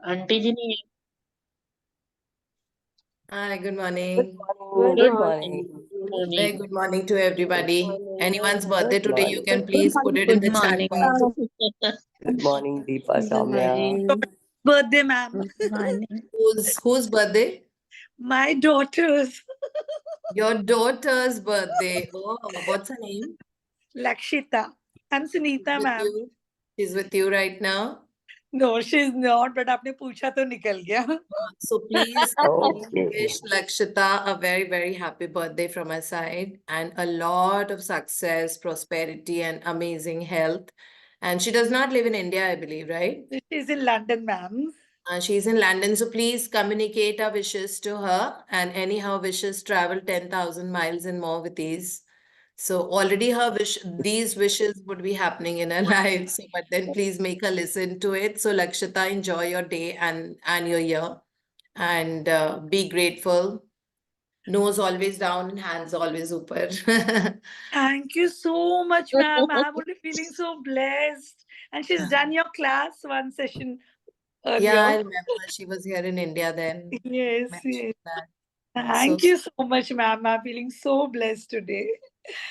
Aunty जी नहीं Hi, good Good morning. morning. है। Good good morning. Very morning. good morning to Good everybody. morning. Anyone's birthday Good today, you morning. can Good please put morning. it in Good the chat morning. box. Good morning, Deepa good Samya. Morning. Birthday, ma'am. Good Morning. Whose birthday? My daughter's Your daughter's birthday. Oh, what's her name? Lakshita. I'm She's Sunita, with ma'am. you. She's with you right now. No, she's not, but आपने पूछा तो निकल गया. So please Okay. wish Lakshita a very, very happy birthday from my side and a lot of success, prosperity, and amazing health. And she does not live in India, I believe, right? She's in London, ma'am. She's in London, so please communicate our wishes to her. And anyhow, wishes travel 10,000 miles and more with ease. So already these wishes would be happening in her life. So, but then please make her listen to it. So Lakshita, enjoy your day and your year, and be grateful. Nose always down and hands always upper. Thank you so much, ma'am. I'm only feeling so blessed. And she's done your class one session Yeah, I earlier. remember she was here in India then. Yes, yes. Mentioned that. So Thank you so much, ma'am. I'm feeling so blessed today.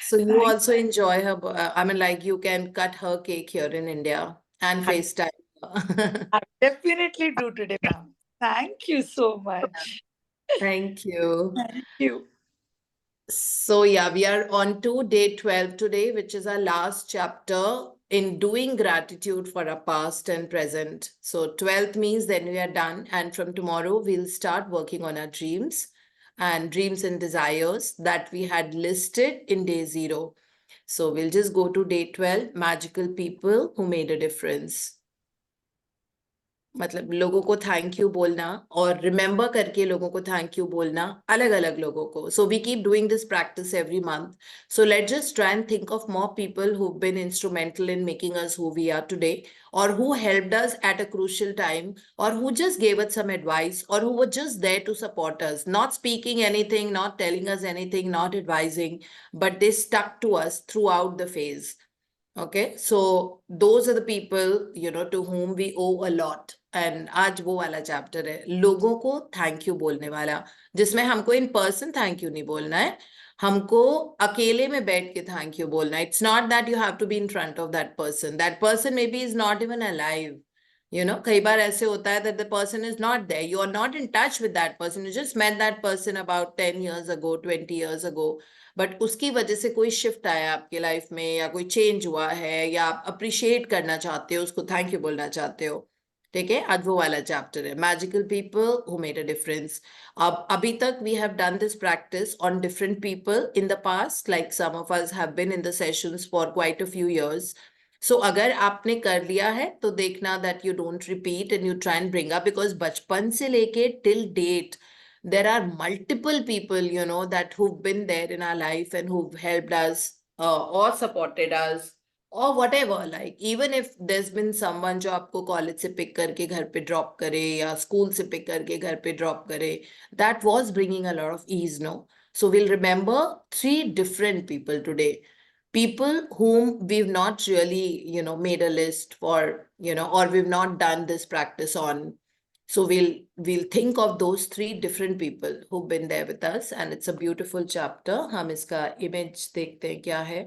So you Thank also enjoy her. I mean, like you can cut her cake here in India and I, FaceTime her. I definitely do today, ma'am. Thank you so much. Thank you. Thank you. So yeah, we are on to day 12 today, which is our last chapter in doing gratitude for our past and present. So 12th means then we are done. And from tomorrow, we'll start working on our dreams and desires that we had listed in day 0. So we'll just go to day 12, magical people who made a difference. मतलब लोगों को thank you बोलना और remember करके लोगों को thank you बोलना अलग अलग लोगों को so we keep doing this practice every month so let just try and think of more people who been instrumental in making us who we are today or who helped us at a crucial time or who just gave us some advice or who were just there to support us, not speaking anything, not telling us anything, not advising, but they stuck to us throughout the phase. Okay, so those are the people, to whom we owe a lot. And आज वो वाला chapter है लोगों को thank you बोलने वाला, जिसमें हमको इन पर्सन थैंक यू नहीं बोलना है, हमको अकेले में बैठ के थैंक यू बोलना है. It's not that you have to be in front of that person may be is not even alive. कई बार ऐसे होता है that the person is not there, you are not in touch with that person, you just met that person about 10 years ago, 20 years ago, but उसकी वजह से कोई shift आया आपके लाइफ में या कोई चेंज हुआ है या आप अप्रिशिएट करना चाहते हो, उसको थैंक यू बोलना चाहते हो. ठीक है, आज वो वाला चैप्टर है magical people who made a difference. अब अभी तक we have done this practice on different people in the past, like some of us have been in the sessions for quite a few years. So अगर आपने कर लिया है तो देखना that you don't repeat and you try and bring up, because बचपन से लेके till date there are multiple people that who've been there in our life and who've helped us or supported us or whatever, like even if there's been someone जो आपको college से pick करके घर पे drop करे या school से pick करके घर पे ड्रॉप करे, that was bringing a lot of ease, no? So we'll remember 3 different people today, people whom we've not really made a list for, or we've not done this practice on. So we'll think of those 3 different people who've been there with us, and it's a beautiful chapter. हम इसका image देखते हैं क्या है.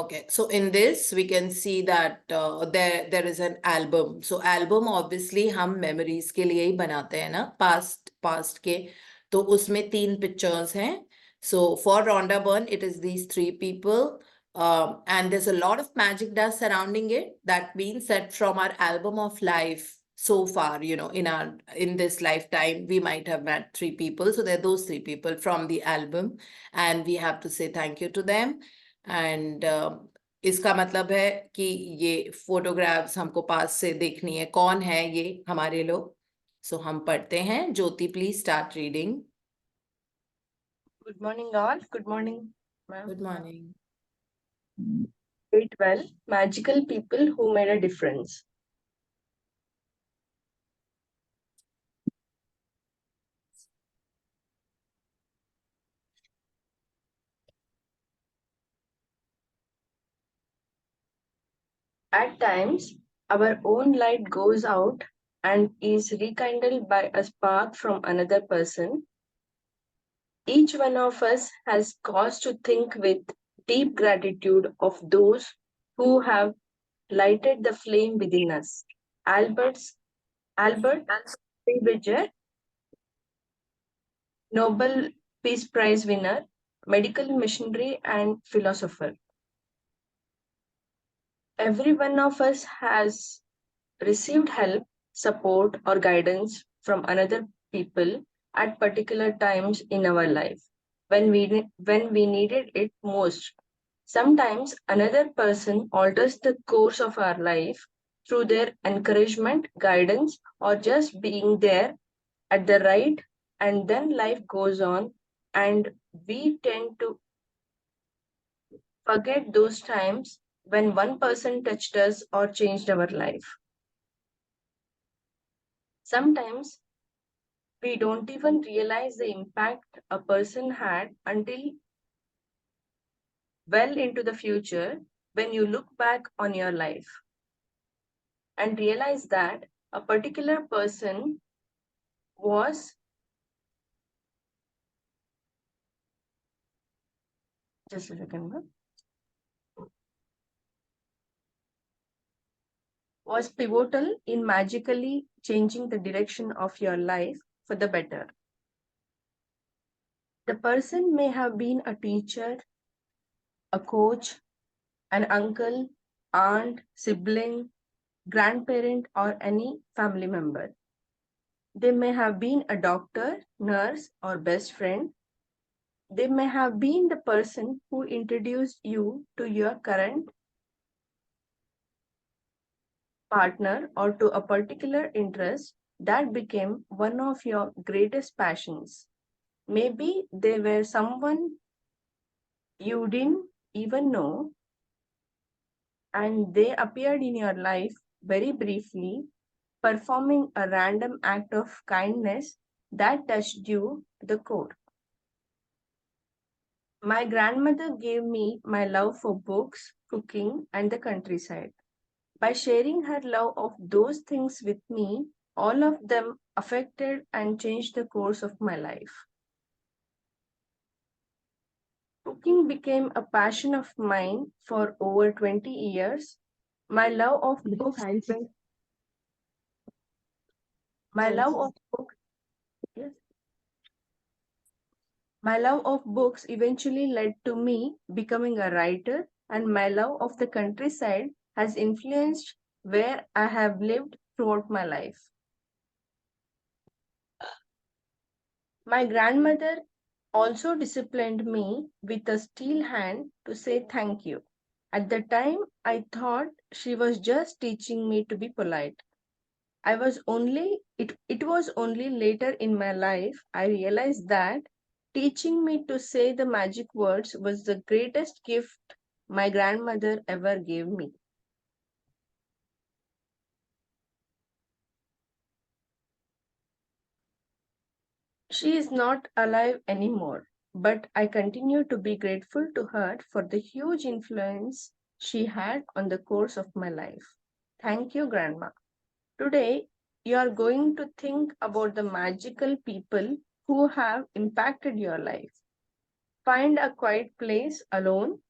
Okay, so in this we can see that there is an album. So album obviously हम memories के लिए ही बनाते हैं ना, past के. तो उसमें 3 pictures हैं. So for Rhonda Byrne, it is these 3 people. And there's a lot of magic dust surrounding it. That means that from our album of life so far, in this lifetime, we might have met 3 people. So there are those 3 people from the album, and we have to say thank you to them. And इसका मतलब है कि ये photographs हमको पास से देखनी है, कौन है ये हमारे लोग. सो हम पढ़ते हैं. Jyoti, please start reading. Good morning, all. Good morning, ma'am. Good morning. Day 12, magical people who made a difference. At times, our own light goes out and is rekindled by a spark from another person. Each one of us has cause to think with deep gratitude of those who have lighted the flame within us. Albert Bridger, Nobel Peace Prize winner, medical missionary, and philosopher. Every one of us has received help, support, or guidance from another people at particular times in our life when we needed it most. Sometimes another person alters the course of our life through their encouragement, guidance, or just being there at the right, and then life goes on, and we tend to forget those times when one person touched us or changed our life. Sometimes we don't even realize the impact a person had until well into the future when you look back on your life and realize that a particular person was just a second ma'am, was pivotal in magically changing the direction of your life for the better. The person may have been a teacher, a coach, an uncle, aunt, sibling, grandparent, or any family member. They may have been a doctor, nurse, or best friend. They may have been the person who introduced you to your current partner or to a particular interest that became one of your greatest passions. Maybe they were someone you didn't even know and they appeared in your life very briefly, performing a random act of kindness that touched you to the core. My grandmother gave me my love for books, cooking, and the countryside. By sharing her love of those things with me, all of them affected and changed the course of my life. Cooking became a passion of mine for over 20 years. My love of books, my love of books, yes, my love of books eventually led to me becoming a writer, and my love of the countryside has influenced where I have lived throughout my life. My grandmother also disciplined me with a steel hand to say thank you. At the time, I thought she was just teaching me to be polite. It was only later in my life I realized that teaching me to say the magic words was the greatest gift my grandmother ever gave me. She is not alive anymore, but I continue to be grateful to her for the huge influence she had on the course of my life. Thank you, Grandma. Today, you are going to think about the magical people who have impacted your life. Find a quiet place alone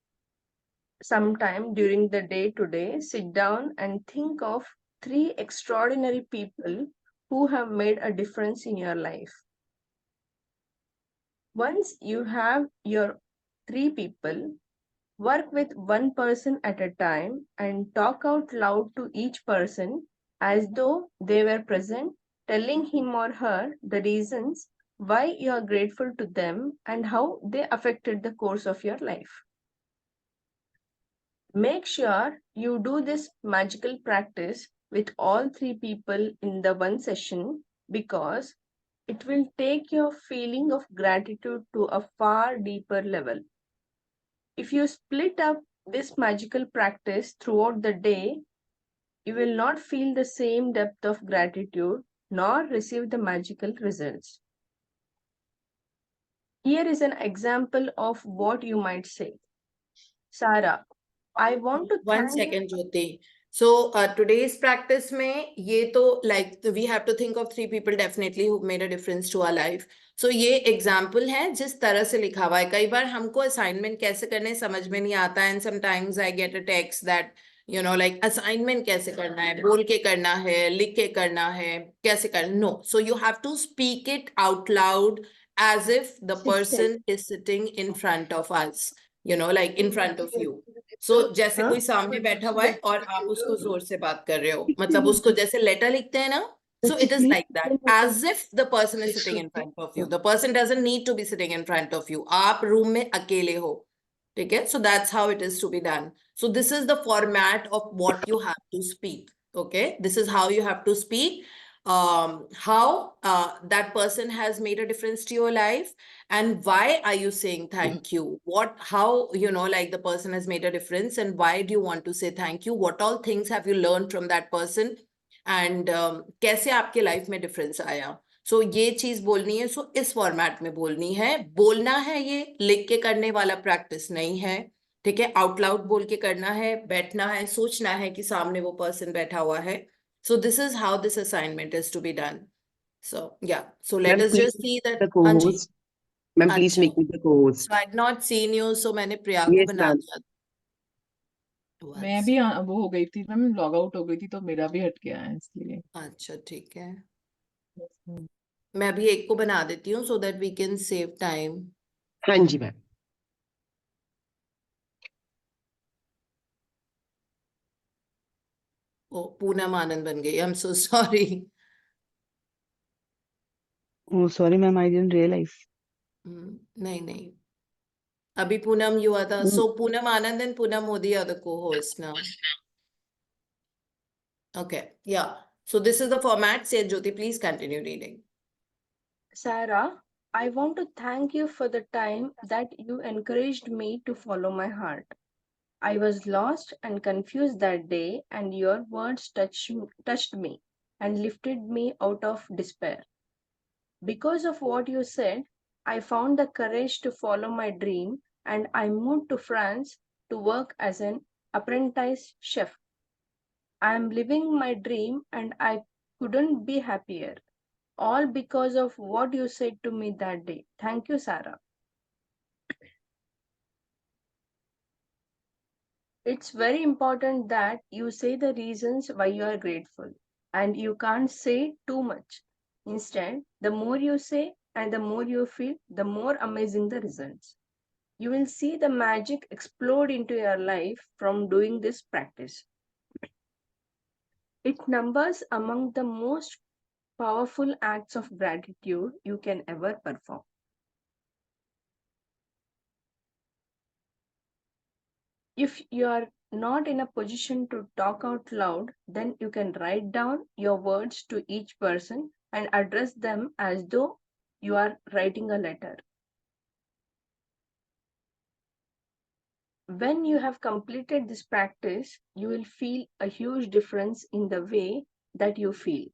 sometime during the day today. Sit down and think of three extraordinary people who have made a difference in your life. Once you have your three people, work with one person at a time and talk out loud to each person as though they were present, telling him or her the reasons why you are grateful to them and how they affected the course of your life. Make sure you do this magical practice with all three people in the one session because it will take your feeling of gratitude to a far deeper level. If you split up this magical practice throughout the day, you will not feel the same depth of gratitude nor receive the magical results. Here is an example of what you might say. Sarah, I want to One thank you. second, Jyoti. So today's practice में ये तो like we have to think of 3 people definitely who made a difference to our life. So ये example है जिस तरह से लिखा हुआ है. कई बार हमको assignment कैसे करने समझ में नहीं आता and sometimes I get a text that you know like assignment कैसे करना है, बोल के करना है, लिख के करना है, कैसे करना. No, so you have to speak it out loud as if the person is sitting in front of us, you know, like in front of you. सो जैसे कोई सामने बैठा हुआ है और आप उसको जोर से बात कर रहे हो, मतलब उसको जैसे लेटर लिखते हैं ना, so it is like that, as if the person is sitting in front of you. The person doesn't need to be sitting in front of you. आप रूम में अकेले हो, ठीक है? So that's how it is to be done. So this is the format of what you have to speak. Okay, this is how you have to speak. How that person has made a difference to your life, and why are you saying thank you? What, how, you know, like the person has made a difference, and why do you want to say thank you? What all things have you learned from that person? And कैसे आपके life में difference आया? सो ये चीज बोलनी है. सो इस format में बोलनी है, बोलना है. ये लिख के करने वाला प्रैक्टिस नहीं है, ठीक है? आउट लाउड बोल के करना है, बैठना है, सोचना है कि सामने वो पर्सन बैठा हुआ है. So this is how this assignment is to be done. So yeah, so let Ma'am, us please just see the that. Anji, co-host. Ma'am, please अच्छा. make me the co-host. So I had not seen you, so मैंने प्रिया को Yes, बना ma'am. दिया. मैं भी वो हो गई थी मैम, लॉग आउट हो गई थी तो मेरा भी हट गया है इसलिए. अच्छा, ठीक है. Yes, ma'am. मैं अभी एक को बना देती हूँ so that we can save time. हाँ जी मैम. Oh, पूनम आनंद बन गई. I'm so sorry. Oh, sorry, ma'am. I didn't realize. नहीं नहीं, अभी पूनम युवा था. Mm, So Poonam Anand and Poonam Modi are the co-hosts now. Okay, yeah. So this is the format. Say Jyoti, please continue reading. Sarah, I want to thank you for the time that you encouraged me to follow my heart. I was lost and confused that day, and your words touched me and lifted me out of despair. Because of what you said, I found the courage to follow my dream, and I moved to France to work as an apprentice chef. I am living my dream, and I couldn't be happier. All because of what you said to me that day. Thank you, Sarah. It's very important that you say the reasons why you are grateful, and you can't say too much. Instead, the more you say and the more you feel, the more amazing the results. You will see the magic explode into your life from doing this practice. It numbers among the most powerful acts of gratitude you can ever perform. If you are not in a position to talk out loud, then you can write down your words to each person and address them as though you are writing a letter. When you have completed this practice, you will feel a huge difference in the way that you feel.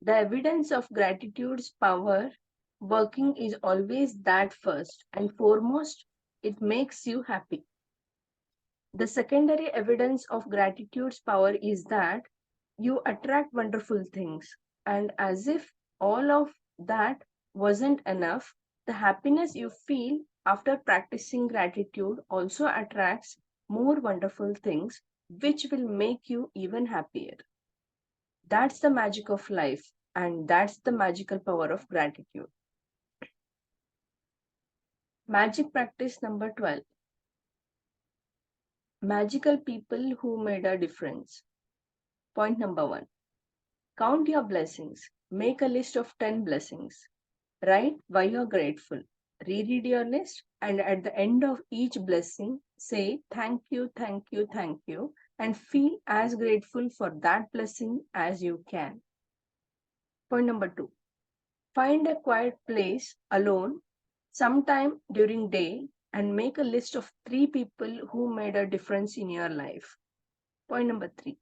The evidence of gratitude's power working is always that first and foremost, it makes you happy. The secondary evidence of gratitude's power is that you attract wonderful things. And as if all of that wasn't enough, the happiness you feel after practicing gratitude also attracts more wonderful things, which will make you even happier. That's the magic of life, and that's the magical power of gratitude. Magic practice number 12. Magical people who made a difference. Point number 1. Count your blessings. Make a list of 10 blessings. Write why you're grateful. Reread your list, and at the end of each blessing, say thank you, thank you, thank you, and feel as grateful for that blessing as you can. Point number 2. Find a quiet place alone sometime during day and make a list of 3 people who made a difference in your life. Point number 3.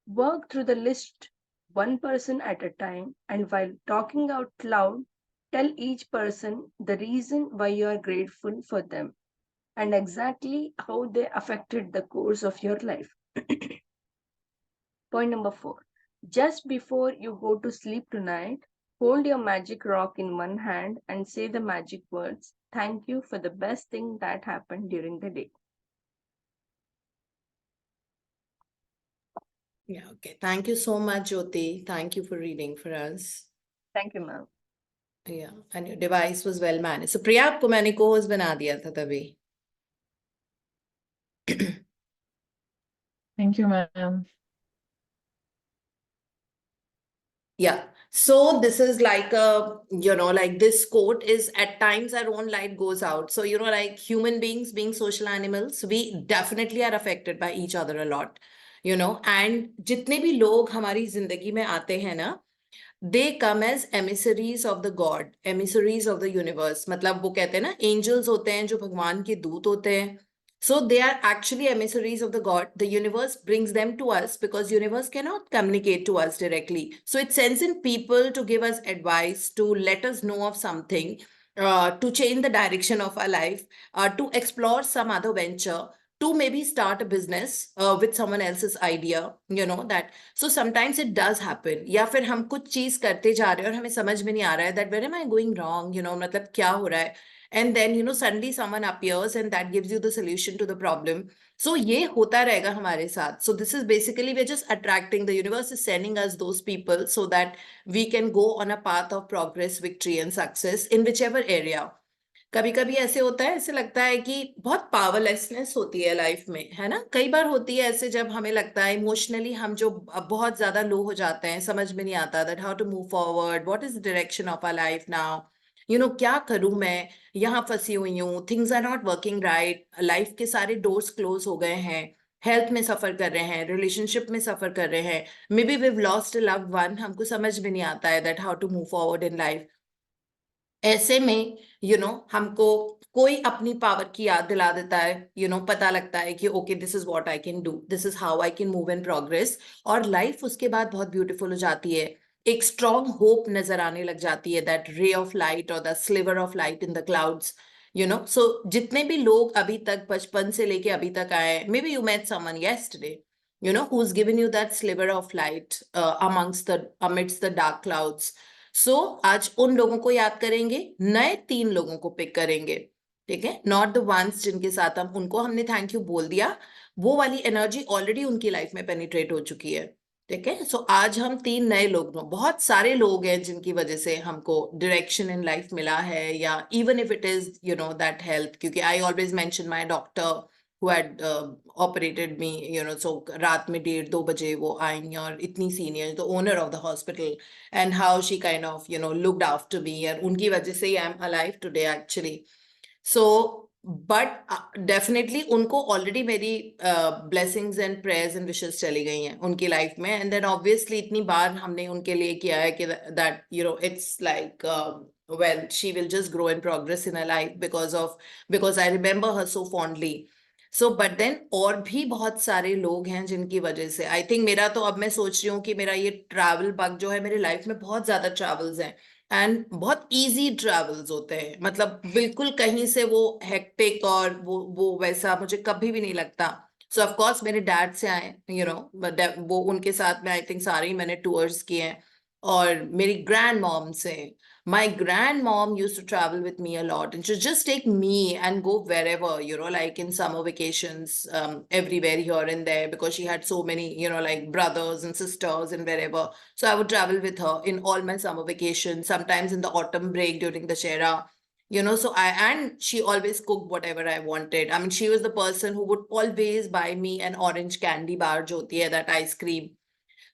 Work through the list one person at a time, and while talking out loud, tell each person the reason why you are grateful for them and exactly how they affected the course of your life. Point number 4. Just before you go to sleep tonight, hold your magic rock in one hand and say the magic words, "Thank you for the best thing that happened during the day." Yeah, okay. Thank you so much, Jyoti. Thank you for reading for us. Thank you, ma'am. Yeah, and your device was well managed. So Priya, आपको मैंने co-host बना दिया था तभी. Thank you, ma'am. Yeah. So this is like like this quote is at times our own light goes out. So, like human beings being social animals, we definitely are affected by each other a lot, and जितने भी लोग हमारी जिंदगी में आते हैं ना, they come as emissaries of the God, emissaries of the universe. मतलब वो कहते हैं ना, angels होते हैं जो भगवान के दूत होते हैं. So they are actually emissaries of the God. The universe brings them to us because universe cannot communicate to us directly. So it sends in people to give us advice, to let us know of something, to change the direction of our life, to explore some other venture, to maybe start a business with someone else's idea, that. So sometimes it does happen. या फिर हम कुछ चीज करते जा रहे हैं और हमें समझ में नहीं आ रहा है that where am I going wrong, मतलब क्या हो रहा है. And then, suddenly someone appears and that gives you the solution to the problem. So ये होता रहेगा हमारे साथ. So this is basically, we're just attracting, the universe is sending us those people so that we can go on a path of progress, victory and success in whichever area. कभी कभी ऐसे होता है, ऐसे लगता है कि बहुत पावरलेसनेस होती है लाइफ में, है ना. कई बार होती है ऐसे जब हमें लगता है इमोशनली हम जो बहुत ज्यादा लो हो जाते हैं, समझ में नहीं आता that how to move forward, what is the direction of our life now, क्या करूं मैं, यहाँ फंसी हुई हूँ, things are not working right, life के सारे डोर्स क्लोज हो गए हैं, हेल्थ में सफर कर रहे हैं, रिलेशनशिप में सफर कर रहे हैं, may be we've lost a loved one, हमको समझ में नहीं आता है that how to move forward in life. ऐसे में हमको कोई अपनी पावर की याद दिला देता है, पता लगता है कि okay this is what I can do, this is how I can move in progress, और लाइफ उसके बाद बहुत ब्यूटीफुल हो जाती है. एक स्ट्रॉन्ग होप नजर आने लग जाती है, दैट रे ऑफ लाइट और the sliver of light in the clouds. So जितने भी लोग अभी तक बचपन से लेके अभी तक आए, may be you met someone yesterday, who's given you that sliver of light amidst the dark clouds. सो आज उन लोगों को याद करेंगे, नए 3 लोगों को पिक करेंगे, ठीक है, नॉट द वंस जिनके साथ उनको हमने थैंक यू बोल दिया, वो वाली एनर्जी ऑलरेडी उनकी लाइफ में पेनिट्रेट हो चुकी है, ठीक है. सो आज हम 3 नए लोग, बहुत सारे लोग हैं जिनकी वजह से हमको डायरेक्शन इन लाइफ मिला है, या even if it is that health, क्योंकि I always mention my doctor who had operated me, so रात में 1:30-2 बजे वो आई, और इतनी senior, the owner of the hospital, and how she kind of, looked after me, and उनकी वजह से I am alive today actually. So, but definitely उनको already मेरी blessings and prayers and wishes चली गई हैं उनकी life में, and then obviously इतनी बार हमने उनके लिए किया है कि that it's like well, she will just grow and progress in her life because I remember her so fondly. So but then और भी बहुत सारे लोग हैं जिनकी वजह से आई थिंक, मेरा तो अब मैं सोच रही हूँ कि मेरा ये ट्रैवल बग जो है, मेरे लाइफ में बहुत ज्यादा ट्रैवल्स हैं, एंड बहुत इजी ट्रैवल्स होते हैं, मतलब बिल्कुल कहीं से वो हेक्टिक और वो वैसा मुझे कभी भी नहीं लगता. सो ऑफ कोर्स मेरे डैड से आए, वो उनके साथ में आई थिंक सारे ही मैंने टूर्स किए हैं, और मेरी ग्रैंड मॉम से. My grandmom used to travel with me a lot, and she'd just take me and go wherever, like in summer vacations, everywhere here and there, because she had so many, like brothers and sisters and wherever. So I would travel with her in all my summer vacations, sometimes in the autumn break during the Shera. And she always cooked whatever I wanted. I mean, she was the person who would always buy me an orange candy bar, jo hoti hai, that ice cream.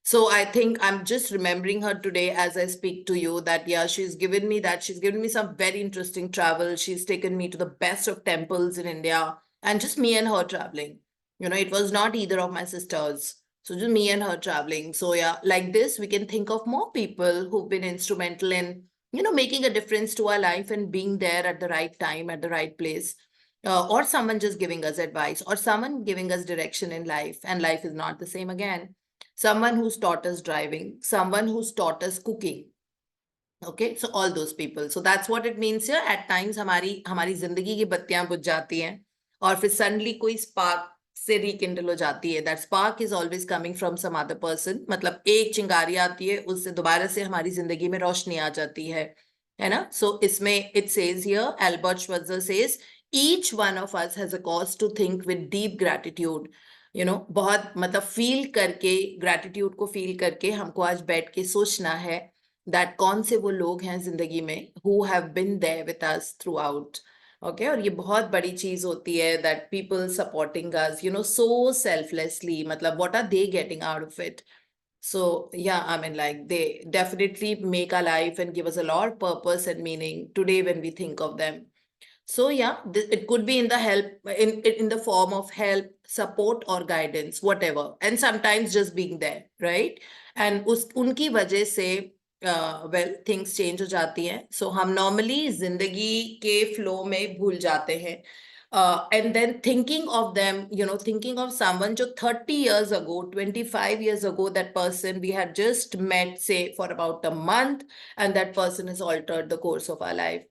So I think I'm just remembering her today as I speak to you, that yeah, she's given me that. She's given me some very interesting travel. She's taken me to the best of temples in India, and just me and her traveling. It was not either of my sisters. So just me and her traveling. So yeah, like this, we can think of more people who've been instrumental in, making a difference to our life and being there at the right time, at the right place. Or someone just giving us advice, or someone giving us direction in life, and life is not the same again. Someone who's taught us driving, someone who's taught us cooking. Okay, so all those people. So that's what it means here. At times हमारी जिंदगी की बत्तियां बुझ जाती हैं, और फिर suddenly कोई spark से रिकिंडल हो जाती है. That spark is always coming from some other person. मतलब एक चिंगारी आती है, उससे दोबारा से हमारी जिंदगी में रोशनी आ जाती है ना. सो इसमें it says here, Albert Schweitzer says, each one of us has a cause to think with deep gratitude. बहुत मतलब फील करके, ग्रैटिट्यूड को फील करके हमको आज बैठ के सोचना है दैट कौन से वो लोग हैं जिंदगी में who have been there with us throughout. Okay, और ये बहुत बड़ी चीज होती है that people supporting us so selflessly. मतलब what are they getting out of it? So yeah, I mean, like, they definitely make our life and give us a lot of purpose and meaning today when we think of them. So yeah, it could be in the help, in the form of help, support or guidance, whatever, and sometimes just being there, right? And उनकी वजह से well, things change हो जाती हैं. So हम normally जिंदगी के flow में भूल जाते हैं. And then thinking of them, thinking of someone जो 30 years ago, 25 years ago, that person we had just met, say, for about a month, and that person has altered the course of our life.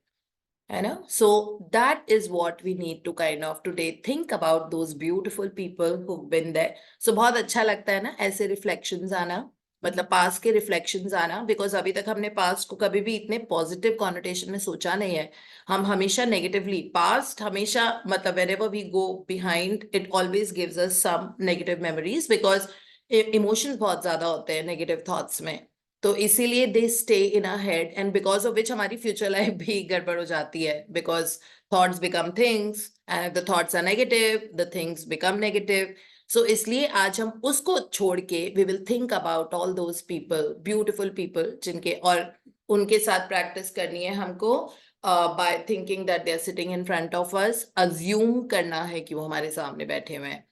I know. So that is what we need to kind of today think about, those beautiful people who've been there. So बहुत अच्छा लगता है ना ऐसे reflections आना, मतलब past के reflections आना, because अभी तक हमने past को कभी भी इतने positive connotation में सोचा नहीं है. हम हमेशा negatively, past हमेशा मतलब whenever we go behind, it always gives us some negative memories because emotions बहुत ज्यादा होते हैं negative thoughts में. तो इसीलिए they stay in a head, and because of which हमारी फ्यूचर लाइफ भी गड़बड़ हो जाती है, because thoughts become things, and the thoughts are negative, the things become negative. So इसलिए आज हम उसको छोड़ के we will think about all those people, beautiful people, जिनके, और उनके साथ प्रैक्टिस करनी है हमको by thinking that they are sitting in front of us. Assume करना है कि वो हमारे सामने बैठे हुए हैं.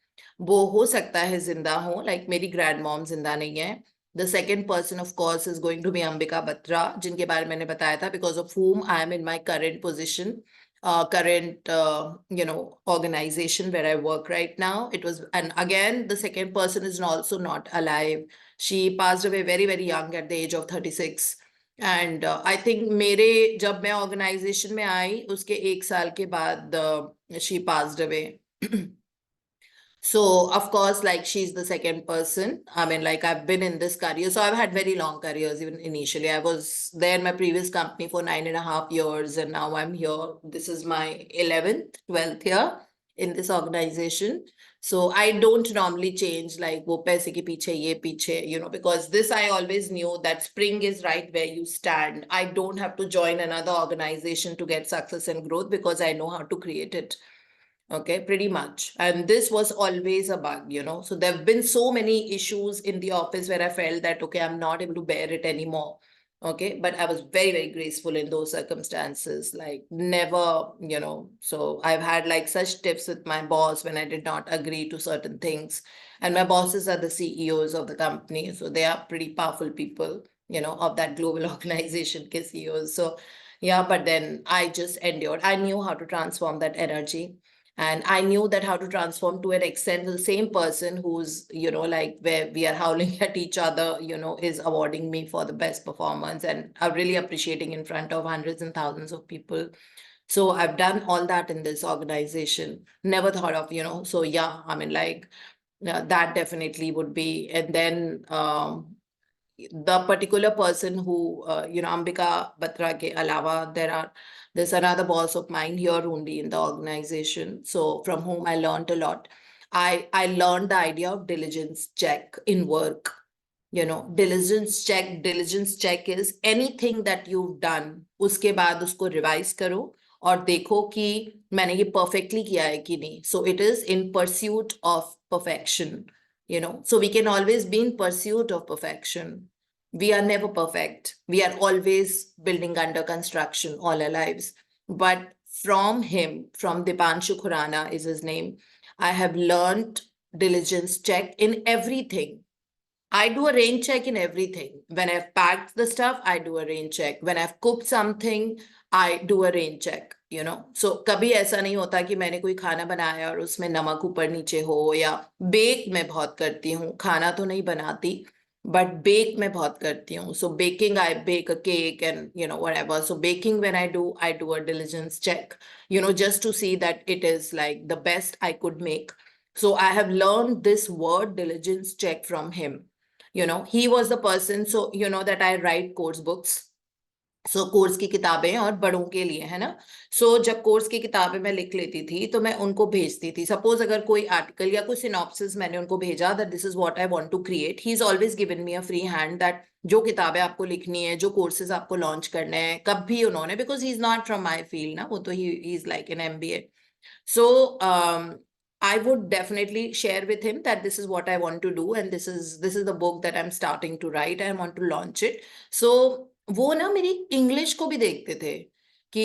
वो हो सकता है जिंदा हो, लाइक मेरी ग्रैंड मॉम जिंदा नहीं है. The second person, of course, is going to be Ambika Batra, जिनके बारे में मैंने बताया था, because of whom I am in my current position, current, organization where I work right now. It was, and again, the second person is also not alive. She passed away very, very young at the age of 36. And I think मेरे जब मैं organization में आई उसके एक साल के बाद she passed away. So, of course, like, she's the second person. I mean, like, I've been in this career. So I've had very long careers. Even initially, I was there in my previous company for 9.5 years. And now I'm here. This is my 11th, 12th year in this organization. So I don't normally change, like, wo paise ke piche, ye piche, because this I always knew that spring is right where you stand. I don't have to join another organization to get success and growth because I know how to create it. Okay, pretty much. And this was always a bug, So there have been so many issues in the office where I felt that, okay, I'm not able to bear it anymore. Okay, but I was very, very graceful in those circumstances, like never, So I've had like such tips with my boss when I did not agree to certain things. And my bosses are the CEOs of the company. So they are pretty powerful people, of that global organization, CEOs. So yeah, but then I just endured. I knew how to transform that energy. And I knew that how to transform to an extent the same person who's, like, where we are howling at each other, is awarding me for the best performance and are really appreciating in front of hundreds and thousands of people. So I've done all that in this organization. Never thought of, so yeah, I mean, like, that definitely would be. And then the particular person who, Ambika Batra ke alawa, there's another boss of mine here only in the organization. So from whom I learned a lot. I learned the idea of diligence check in work. Diligence check is anything that you've done, uske baad usko revise karo और देखो कि मैंने ये perfectly किया है कि नहीं. So it is in pursuit of perfection. So we can always be in pursuit of perfection. We are never perfect. We are always building under construction all our lives. But from him, from Dipanshu Khurana is his name, I have learned diligence check in everything. I do a rain check in everything. When I've packed the stuff, I do a rain check. When I've cooked something, I do a rain check, So कभी ऐसा नहीं होता कि मैंने कोई खाना बनाया और उसमें नमक ऊपर नीचे हो, या बेक मैं बहुत करती हूँ. खाना तो नहीं बनाती, but bake मैं बहुत करती हूँ. So baking, I bake a cake and, whatever. So baking, when I do a diligence check, just to see that it is like the best I could make. So I have learned this word diligence check from him. He was the person, so that I write course books. So course की किताबें और बड़ों के लिए, है ना. सो जब course की किताबें मैं लिख लेती थी तो मैं उनको भेजती थी. सपोज अगर कोई आर्टिकल या कोई सिनॉप्सिस मैंने उनको भेजा that this is what I want to create, he is always given me a free hand that जो किताबें आपको लिखनी है, जो कोर्सेज आपको लॉन्च करने हैं, कभी उन्होंने, because he is not from my field ना, वो तो he is like an MBA. So I would definitely share with him that this is what I want to do, and this is the book that I'm starting to write. I want to launch it. So वो ना मेरी English को भी देखते थे कि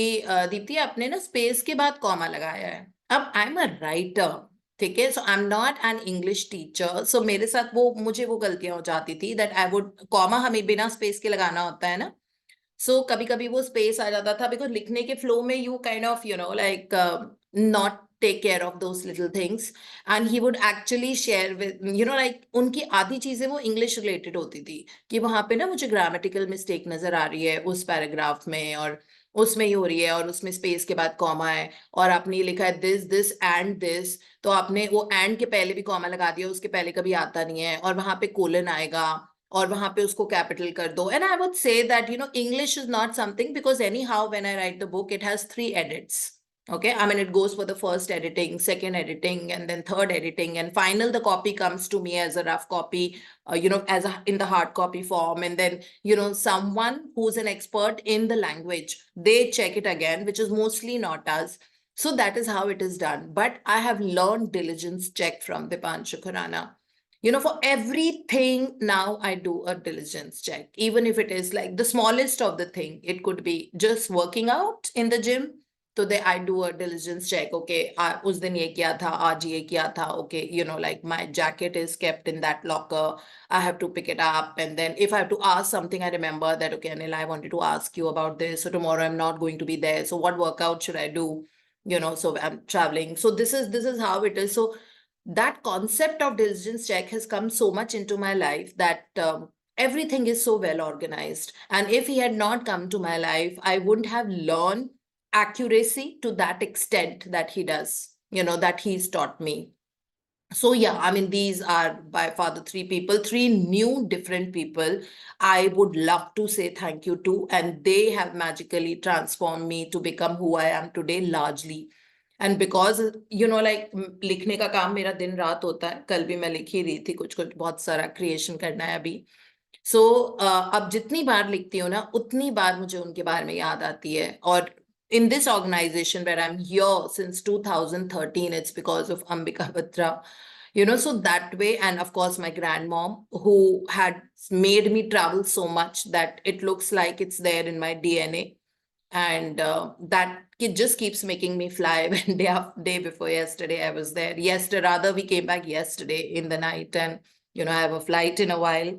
दीप्ति आपने ना स्पेस के बाद कॉमा लगाया है. अब आई एम अ राइटर, ठीक है. So I am not an English teacher. So मेरे साथ मुझे वो गलतियां हो जाती थी दैट आई वुड कॉमा हमें बिना स्पेस के लगाना होता है ना. सो कभी कभी वो स्पेस आ जाता था बिकॉज लिखने के फ्लो में you kind of like not take care of those little things, and he would actually share with like उनकी आधी चीजें वो इंग्लिश रिलेटेड होती थी कि वहां पे ना मुझे ग्रामेटिकल मिस्टेक नजर आ रही है उस पैराग्राफ में, और उसमें ही हो रही है, और उसमें स्पेस के बाद कॉमा है, और आपने ये लिखा है दिस दिस एंड दिस, तो आपने वो एंड के पहले भी कॉमा लगा दिया, उसके पहले कभी आता नहीं है, और वहां पे कोलन आएगा और वहां पे उसको कैपिटल कर दो. And I would say that English is not something, because any how when I right the book it has 3 edits. Okay, I mean, it goes for the first editing, second editing, and then third editing, and final the copy comes to me as a rough copy, as in the hard copy form, and then someone who's an expert in the language, they check it again, which is mostly not us. So that is how it is done. But I have learned diligence check from Dipanshu Khurana. For everything now I do a diligence check, even if it is like the smallest of the thing. It could be just working out in the gym. So I do a diligence check. Okay, उस दिन ये किया था, आज ये किया था. Okay, like my jacket is kept in that locker. I have to pick it up. And then if I have to ask something, I remember that, okay, Anil, I wanted to ask you about this. So tomorrow I'm not going to be there. So what workout should I do? So I'm traveling. So this is how it is. So that concept of diligence check has come so much into my life that everything is so well organized. And if he had not come to my life, I wouldn't have learned accuracy to that extent that he does, that he's taught me. So yeah, I mean, these are by far the 3 people, 3 new different people I would love to say thank you to, and they have magically transformed me to become who I am today largely. And because like लिखने का काम मेरा दिन रात होता है, कल भी मैं लिख ही रही थी, कुछ बहुत सारा क्रिएशन करना है अभी. सो अब जितनी बार लिखती हूँ ना, उतनी बार मुझे उनके बारे में याद आती है. और in this organization where I'm here since 2013, it's because of Ambika Batra, so that way. And of course, my grandmom, who had made me travel so much that it looks like it's there in my DNA. And that kid just keeps making me fly. When day before yesterday, I was there. Rather, we came back yesterday in the night, and I have a flight in a while.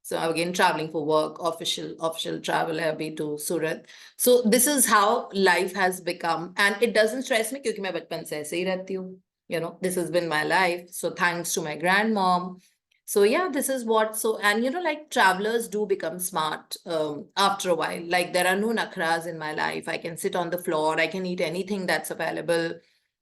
So I'm again traveling for work, official travel abhi to Surat. So this is how life has become, and it doesn't stress me because मैं बचपन से ऐसे ही रहती हूँ. This has been my life. So thanks to my grandmom. So yeah, this is what. So, and like travelers do become smart after a while. Like there are no nakhras in my life. I can sit on the floor. I can eat anything that's available.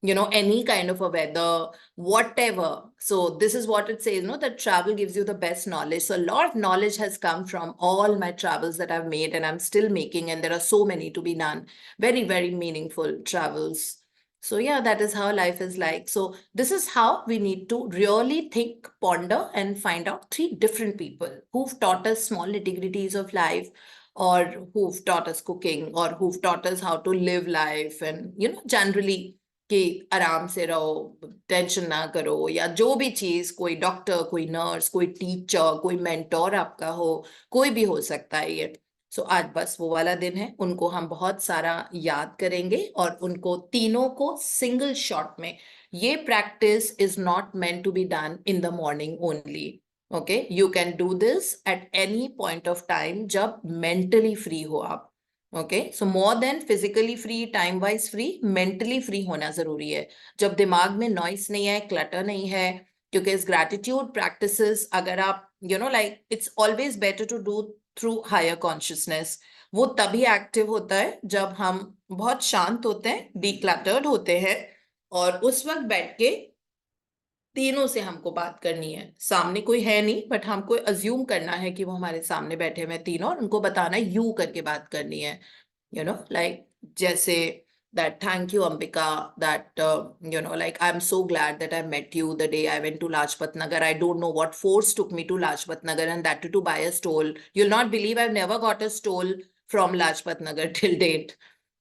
Any kind of a weather, whatever. So this is what it says, that travel gives you the best knowledge. So a lot of knowledge has come from all my travels that I've made, and I'm still making, and there are so many to be done. Very, very meaningful travels. So yeah, that is how life is like. So this is how we need to really think, ponder, and find out 3 different people who've taught us small nitty-gritties of life, or who've taught us cooking, or who've taught us how to live life, and generally कि आराम से रहो, tension ना करो, या जो भी चीज, कोई डॉक्टर, कोई नर्स, कोई टीचर, कोई मेंटोर आपका हो, कोई भी हो सकता है ये. सो आज बस वो वाला दिन है. उनको हम बहुत सारा याद करेंगे, और उनको तीनों को सिंगल शॉट में. ये practice is not meant to be done in the morning only. Okay, you can do this at any point of time जब मेंटली फ्री हो आप. Okay, so more than physically free, time wise free, mentally free होना जरूरी है. जब दिमाग में noise नहीं है, क्लटर नहीं है, क्योंकि इस ग्रैटिट्यूड प्रैक्टिसेस अगर आप like it's always better to do through higher consciousness. वो तभी एक्टिव होता है जब हम बहुत शांत होते हैं, डिक्लटर्ड होते हैं, और उस वक्त बैठ के तीनों से हमको बात करनी है, सामने कोई है नहीं बट हमको अज्यूम करना है कि वो हमारे सामने बैठे हुए हैं तीनों, और उनको बताना है यू करके बात करनी है, like जैसे that thank you Ambika, that like I'm so glad that I met you the day I went to Lajpat Nagar. I don't know what force took me to Lajpat Nagar, and that too to buy a stole. You'll not believe I've never got a stole from Lajpat Nagar till date.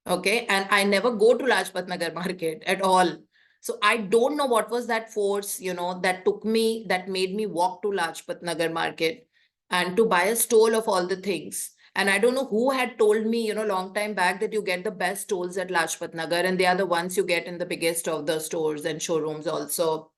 Okay, and I never go to Lajpat Nagar market at all. So I don't know what was that force, that took me, that made me walk to Lajpat Nagar market and to buy a stole of all the things. And I don't know who had told me, long time back that you get the best stoles at Lajpat Nagar, and they are the ones you get in the biggest of the stores and showrooms also,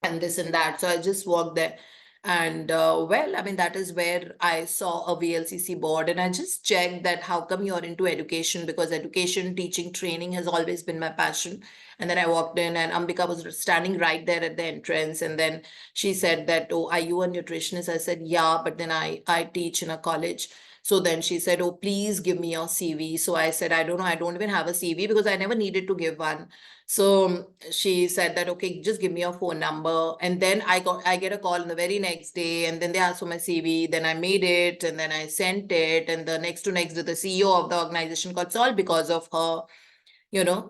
and this and that. So I just walked there. And I mean, that is where I saw a VLCC board, and I just checked that how come you're into education, because education, teaching, training has always been my passion. And then I walked in, and Ambika was standing right there at the entrance. And then she said that, oh, are you a nutritionist? I said, yeah, but then I teach in a college. So then she said, oh, please give me your CV. So I said, I don't know, I don't even have a CV because I never needed to give one. So she said that, okay, just give me your phone number. And then I get a call the very next day, and then they asked for my CV. Then I made it, and then I sent it. And the next to next day, the CEO of the organization called, it's all because of her,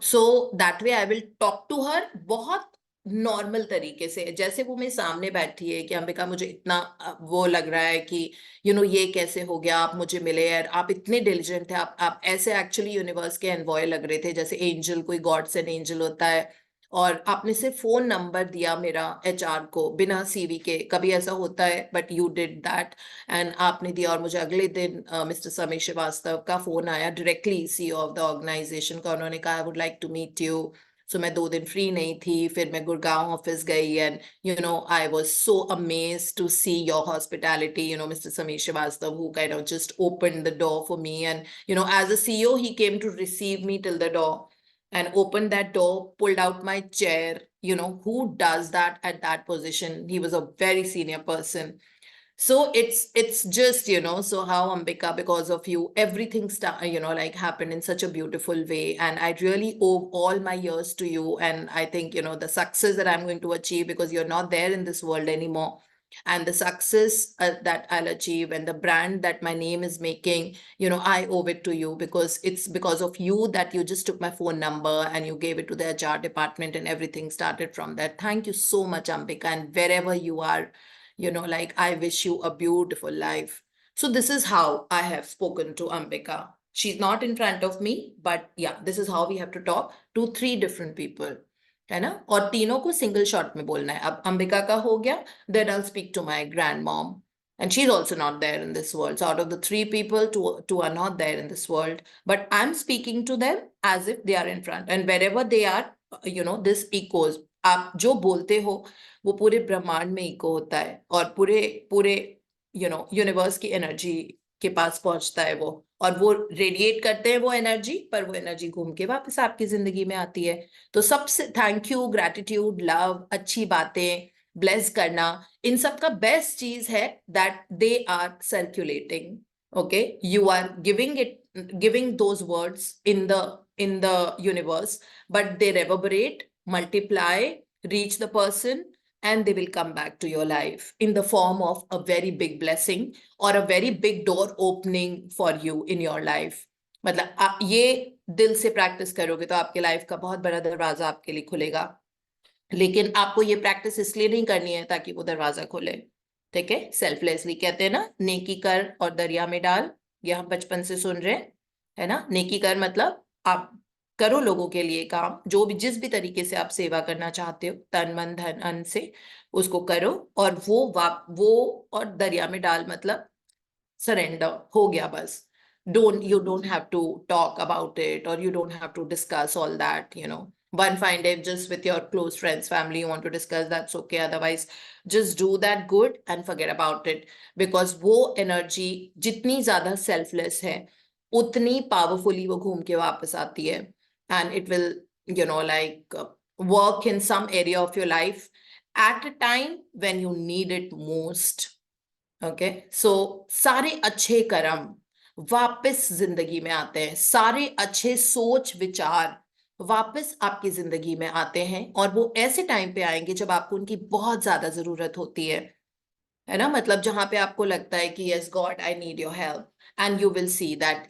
So that way I will talk to her बहुत normal तरीके से, जैसे वो मेरे सामने बैठी है कि अंबिका मुझे इतना वो लग रहा है कि ये कैसे हो गया, आप मुझे मिले यार, आप इतने डिलिजेंट थे, आप ऐसे एक्चुअली यूनिवर्स के एनवॉय लग रहे थे, जैसे एंजल, कोई गॉड्स एंड एंजल होता है, और आपने सिर्फ फोन नंबर दिया मेरा HR को बिना CV के, कभी ऐसा होता है, but you did that, and आपने दिया, और मुझे अगले दिन मिस्टर समीर श्रीवास्तव का फोन आया directly CEO of the organisation का, उन्होंने कहा I would like to meet you. So मैं 2 दिन फ्री नहीं थी, फिर मैं गुड़गांव ऑफिस गई, and I was so amazed to see your hospitality, mister Sameer Srivastava, who kind of just opened the door for me, and as a CEO he came to receive me till the door and opened that door, pulled out my chair. Who does that at that position? He was a very senior person. So it's just, so how Ambika, because of you, everything like happened in such a beautiful way, and I really owe all my years to you. And I think, the success that I'm going to achieve, because you're not there in this world anymore, and the success that I'll achieve, and the brand that my name is making, I owe it to you, because it's because of you that you just took my phone number and you gave it to the HR department, and everything started from that. Thank you so much, Ambika, and wherever you are, like I wish you a beautiful life. So this is how I have spoken to Ambika. She's not in front of me, but yeah, this is how we have to talk to 3 different people. है ना, और तीनों को single shot में बोलना है. अब अंबिका का हो गया, then I'll speak to my grandmom, and she's also not there in this world. So out of the 3 people, two are not there in this world, but I'm speaking to them as if they are in front, and wherever they are, this echoes. आप जो बोलते हो वो पूरे ब्रह्मांड में eco होता है, और पूरे पूरे यूनिवर्स की एनर्जी के पास पहुंचता है वो, और वो रेडिएट करते हैं वो एनर्जी, पर वो एनर्जी घूम के वापस आपकी जिंदगी में आती है. तो सबसे थैंक यू, ग्रैटिट्यूड, लव, अच्छी बातें, ब्लेस करना, इन सब का बेस्ट चीज है that they are circulating. Okay, you are giving those words in the universe, but they reverberate, multiply, reach the person, and they will come back to your life in the form of a very big blessing or a very big door opening for you in your life. मतलब आप ये दिल से practice करोगे तो आपके life का बहुत बड़ा दरवाजा आपके लिए खुलेगा. लेकिन आपको ये प्रैक्टिस इसलिए नहीं करनी है ताकि वो दरवाजा खुले. ठीक है, सेल्फलेसली कहते हैं ना, नेकी कर और दरिया में डाल. ये हम बचपन से सुन रहे हैं, है ना. नेकी कर मतलब आप करो लोगों के लिए काम, जो भी जिस भी तरीके से आप सेवा करना चाहते हो, तन मन धन अन्न से उसको करो, और वो और दरिया में डाल मतलब सरेंडर हो गया बस. You don't have to talk about it, or you don't have to discuss all that. One fine day, just with your close friends, family, you want to discuss, that's okay. Otherwise, just do that good and forget about it, because वो energy जितनी ज्यादा selfless है, उतनी powerfully वो घूम के वापस आती है, and it will work in some area of your life at a time when you need it most. Okay, so सारे अच्छे कर्म वापस जिंदगी में आते हैं, सारे अच्छे सोच विचार वापस आपकी जिंदगी में आते हैं, और वो ऐसे टाइम पे आएंगे जब आपको उनकी बहुत ज्यादा जरूरत होती है ना, मतलब जहां पे आपको लगता है कि yes God I need your help, and you will see that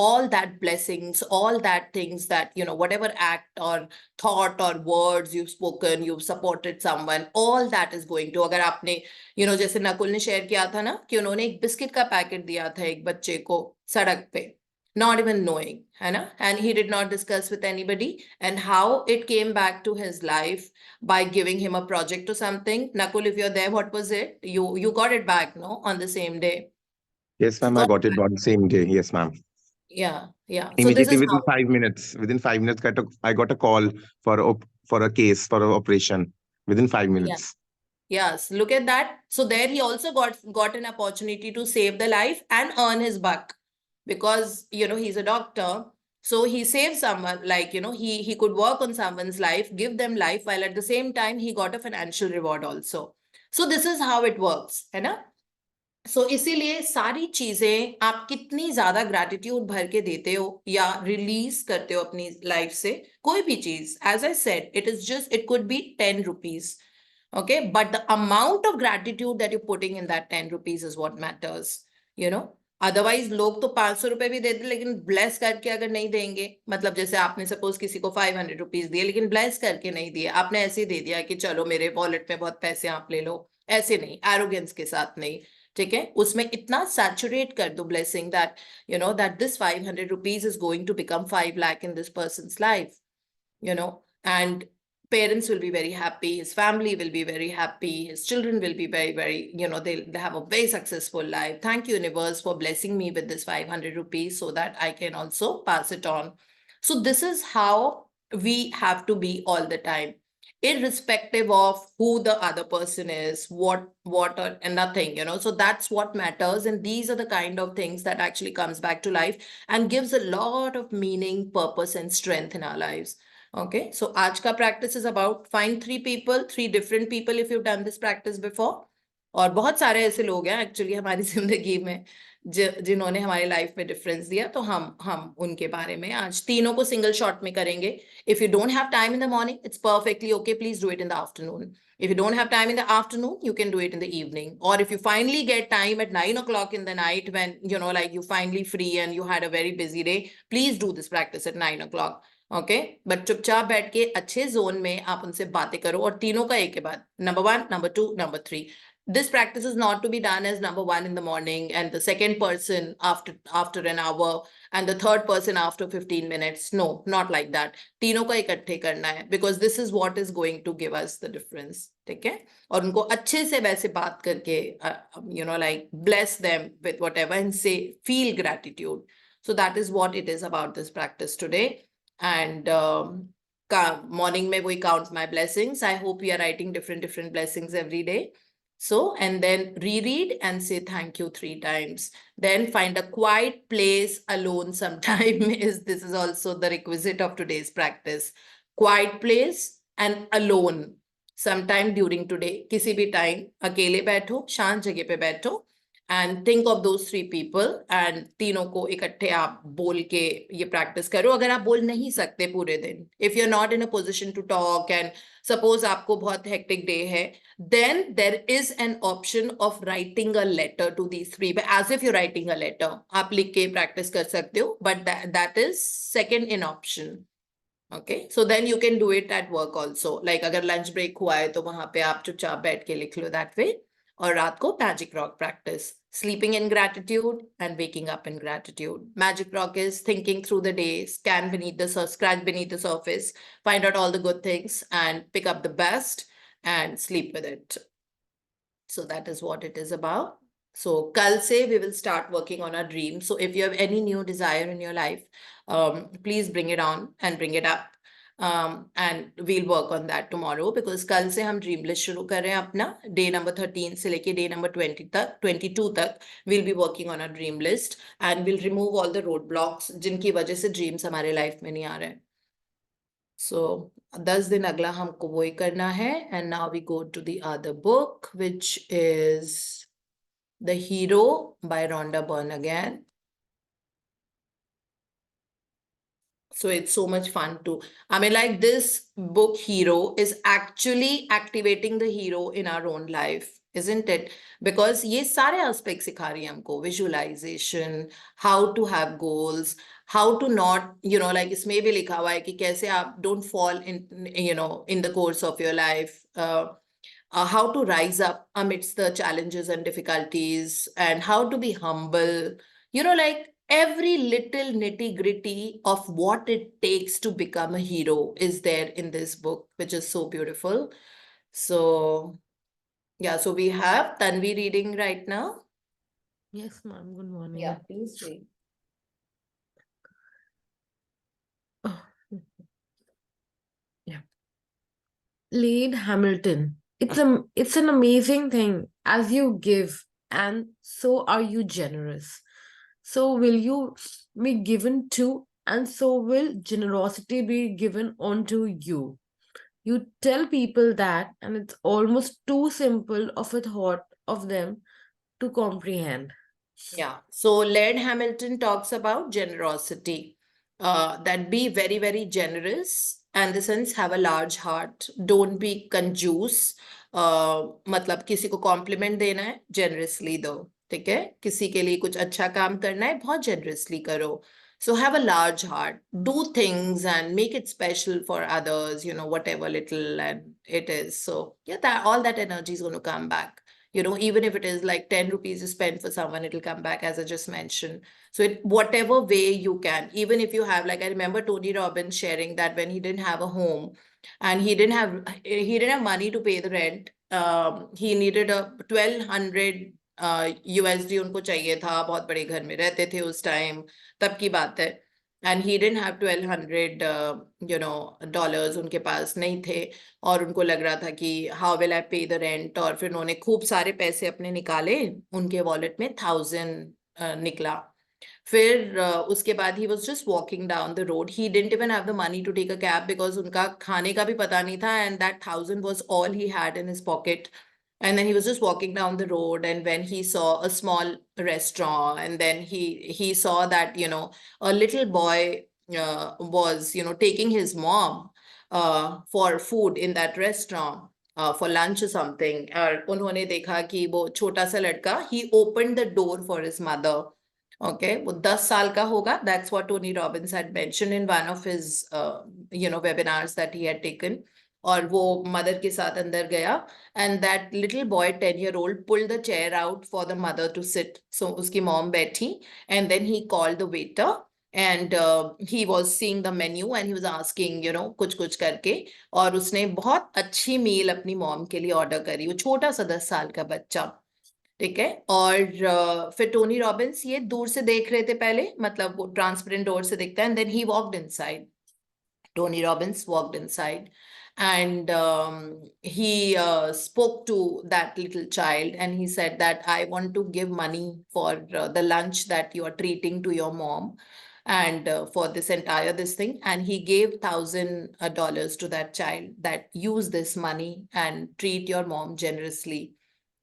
all that blessings, all that things that whatever act or thought or words you've spoken, you've supported someone, all that is going to, अगर आपने जैसे नकुल ने share किया था ना कि उन्होंने एक बिस्किट का पैकेट दिया था एक बच्चे को सड़क पे, not even knowing, है ना, and he did not discuss with anybody, and how it came back to his life by giving him a project or something. Nakul, if you're there, what was it? You got it back, no, on the same day. Yes, You ma'am. I got got it on the same day. Yes, ma'am. yeah. So this Immediately is within how. 5 minutes. Within 5 minutes, I got a call for a case for an operation. Within 5 minutes. Yes, look at that. So there he also got an opportunity to save the life and earn his buck, because he's a doctor. So he saved someone, like he could work on someone's life, give them life, while at the same time he got a financial reward also. So this is how it works, है ना? सो इसीलिए सारी चीजें आप कितनी ज्यादा gratitude भर के देते हो या रिलीज करते हो अपनी लाइफ से, कोई भी चीज, as I said, it could be 10 rupees, okay, but the amount of gratitude that you're putting in that 10 rupees is what matters, otherwise लोग तो 500 रुपए भी देते, लेकिन ब्लेस करके अगर नहीं देंगे, मतलब जैसे आपने सपोज किसी को 500 rupees दिए लेकिन ब्लेस करके नहीं दिए, आपने ऐसे ही दे दिया कि चलो मेरे वॉलेट में बहुत पैसे आप ले लो, ऐसे नहीं, एरोगेंस के साथ नहीं, ठीक है, उसमें इतना सैचुरेट कर दो blessing that this 500 rupees is going to become 5 lakh in this person's life, and parents will be very happy, his family will be very happy, his children will be very, very, they'll have a very successful life. Thank you, universe, for blessing me with this 500 rupees so that I can also pass it on. So this is how we have to be all the time, irrespective of who the other person is, what or and nothing, so that's what matters, and these are the kind of things that actually comes back to life and gives a lot of meaning, purpose and strength in our lives. Okay, so aaj ka practice is about find 3 different people if you've done this practice before, और बहुत सारे ऐसे लोग हैं actually हमारी जिंदगी में जिन्होंने हमारी लाइफ में डिफरेंस दिया, तो हम उनके बारे में आज तीनों को सिंगल शॉट में करेंगे. If you don't have time in the morning, it's perfectly okay, please do it in the afternoon. If you don't have time in the afternoon, you can do it in the evening. Or if you finally get time at 9 o'clock in the night, when like you finally free and you had a very busy day, please do this practice at 9 o'clock. Okay, but चुपचाप बैठ के अच्छे zone में आप उनसे बातें करो, और तीनों का एक के बाद, number 1, number 2, number 3. This practice is not to be done as number 1 in the morning and the second person after an hour and the third person after 15 minutes. No, not like that. तीनों का इकट्ठे करना है, because this is what is going to give us the difference. ठीक है, और उनको अच्छे से वैसे बात करके like bless them with whatever and say feel gratitude. So that is what it is about this practice today. And morning mein we count my blessings. I hope we are writing different blessings every day. So, and then reread and say thank you 3 times. Then find a quiet place alone sometime. This is also the requisite of today's practice. Quiet place and alone sometime during today. किसी भी time अकेले बैठो, शांत जगह पे बैठो, and think of those 3 people, and तीनों को इकट्ठे आप बोल के ये प्रैक्टिस करो. अगर आप बोल नहीं सकते पूरे दिन, if you're not in a position to talk and suppose आपको बहुत hectic day है, then there is an option of writing a letter to these 3, but as if you're writing a letter. आप लिख के practice कर सकते हो, but that is second in option. Okay, so then you can do it at work also. Like अगर lunch break हुआ है तो वहां पे आप चुपचाप बैठ के लिख लो that way. और रात को magic rock practice, sleeping in gratitude and waking up in gratitude. Magic rock is thinking through the day, scratch beneath the surface, find out all the good things and pick up the best and sleep with it. So that is what it is about. So kal se we will start working on our dream. So if you have any new desire in your life, please bring it on and bring it up. And we'll work on that tomorrow, because कल से हम dream list शुरू कर रहे हैं अपना. Day number 13 से लेके डे नंबर 22 तक we'll be working on our dream list and we'll remove all the roadblocks जिनकी वजह से ड्रीम्स हमारे लाइफ में नहीं आ रहे हैं. So 10 दिन अगला हमको वही करना है. And now we go to the other book, which is The Hero by Rhonda Byrne again. So it's so much fun too. I mean, like this book, Hero, is actually activating the hero in our own life, isn't it? Because ये सारे aspects सिखा रही है हमको, visualization, how to have goals, how to not, like इसमें भी लिखा हुआ है कि कैसे आप don't fall in the course of your life. How to rise up amidst the challenges and difficulties, and how to be humble, like every little nitty gritty of what it takes to become a hero is there in this book, which is so beautiful. So, yeah, so we have Tanvi reading right now. Yes, ma'am. Good morning. Yeah, please read. Oh, yeah. Lead Hamilton. It's an amazing thing. As you give, and so are you generous. So will you be given to, and so will generosity be given onto you. You tell people that, and it's almost too simple of a thought of them to comprehend. Yeah. So Laird Hamilton talks about generosity. That be very, very generous, and the sense have a large heart. Don't be कंजूस. मतलब किसी को complement देना है, generously दो. ठीक है? किसी के लिए कुछ अच्छा काम करना है, बहुत generously करो. So have a large heart. Do things and make it special for others, whatever little and it is. So yeah, that all that energy is going to come back. Even if it is like 10 rupees you spend for someone, it'll come back, as I just mentioned. So whatever way you can, even if you have, like, I remember Tony Robbins sharing that when he didn't have a home and he didn't have money to pay the rent, he needed a 1200 USD उनको चाहिए था, बहुत बड़े घर में रहते थे उस टाइम, तब की बात है. And he didn't have 1200 dollars उनके पास नहीं थे, और उनको लग रहा था कि how will I pay the rent, और फिर उन्होंने खूब सारे पैसे अपने निकाले, उनके वॉलेट में 1000 निकला. फिर उसके बाद he was just walking down the road. He didn't even have the money to take a cab because उनका खाने का भी पता नहीं था, and that 1000 was all he had in his pocket. And then he was just walking down the road, and when he saw a small restaurant, and then he saw that a little boy was taking his mom for food in that restaurant, for lunch or something. और उन्होंने देखा कि वो छोटा सा लड़का, he opened the door for his mother. Okay, वो 10 साल का होगा. That's what Tony Robbins had mentioned in one of his webinars that he had taken. और वो mother के साथ अंदर गया, and that little boy, 10-year-old, pulled the chair out for the mother to sit. So उसकी mom बैठी, and then he called the waiter, and he was seeing the menu and he was asking कुछ कुछ करके, और उसने बहुत अच्छी मील अपनी मॉम के लिए ऑर्डर करी. वो छोटा सा 10 साल का बच्चा, ठीक है. और फिर टोनी रॉबिन्स ये दूर से देख रहे थे पहले, मतलब वो ट्रांसपेरेंट डोर से दिखता है, and then he walked inside. Tony Robbins walked inside, and he spoke to that little child, and he said that I want to give money for the lunch that you are treating to your mom, and for this entire this thing. And he gave $1000 to that child, that use this money and treat your mom generously.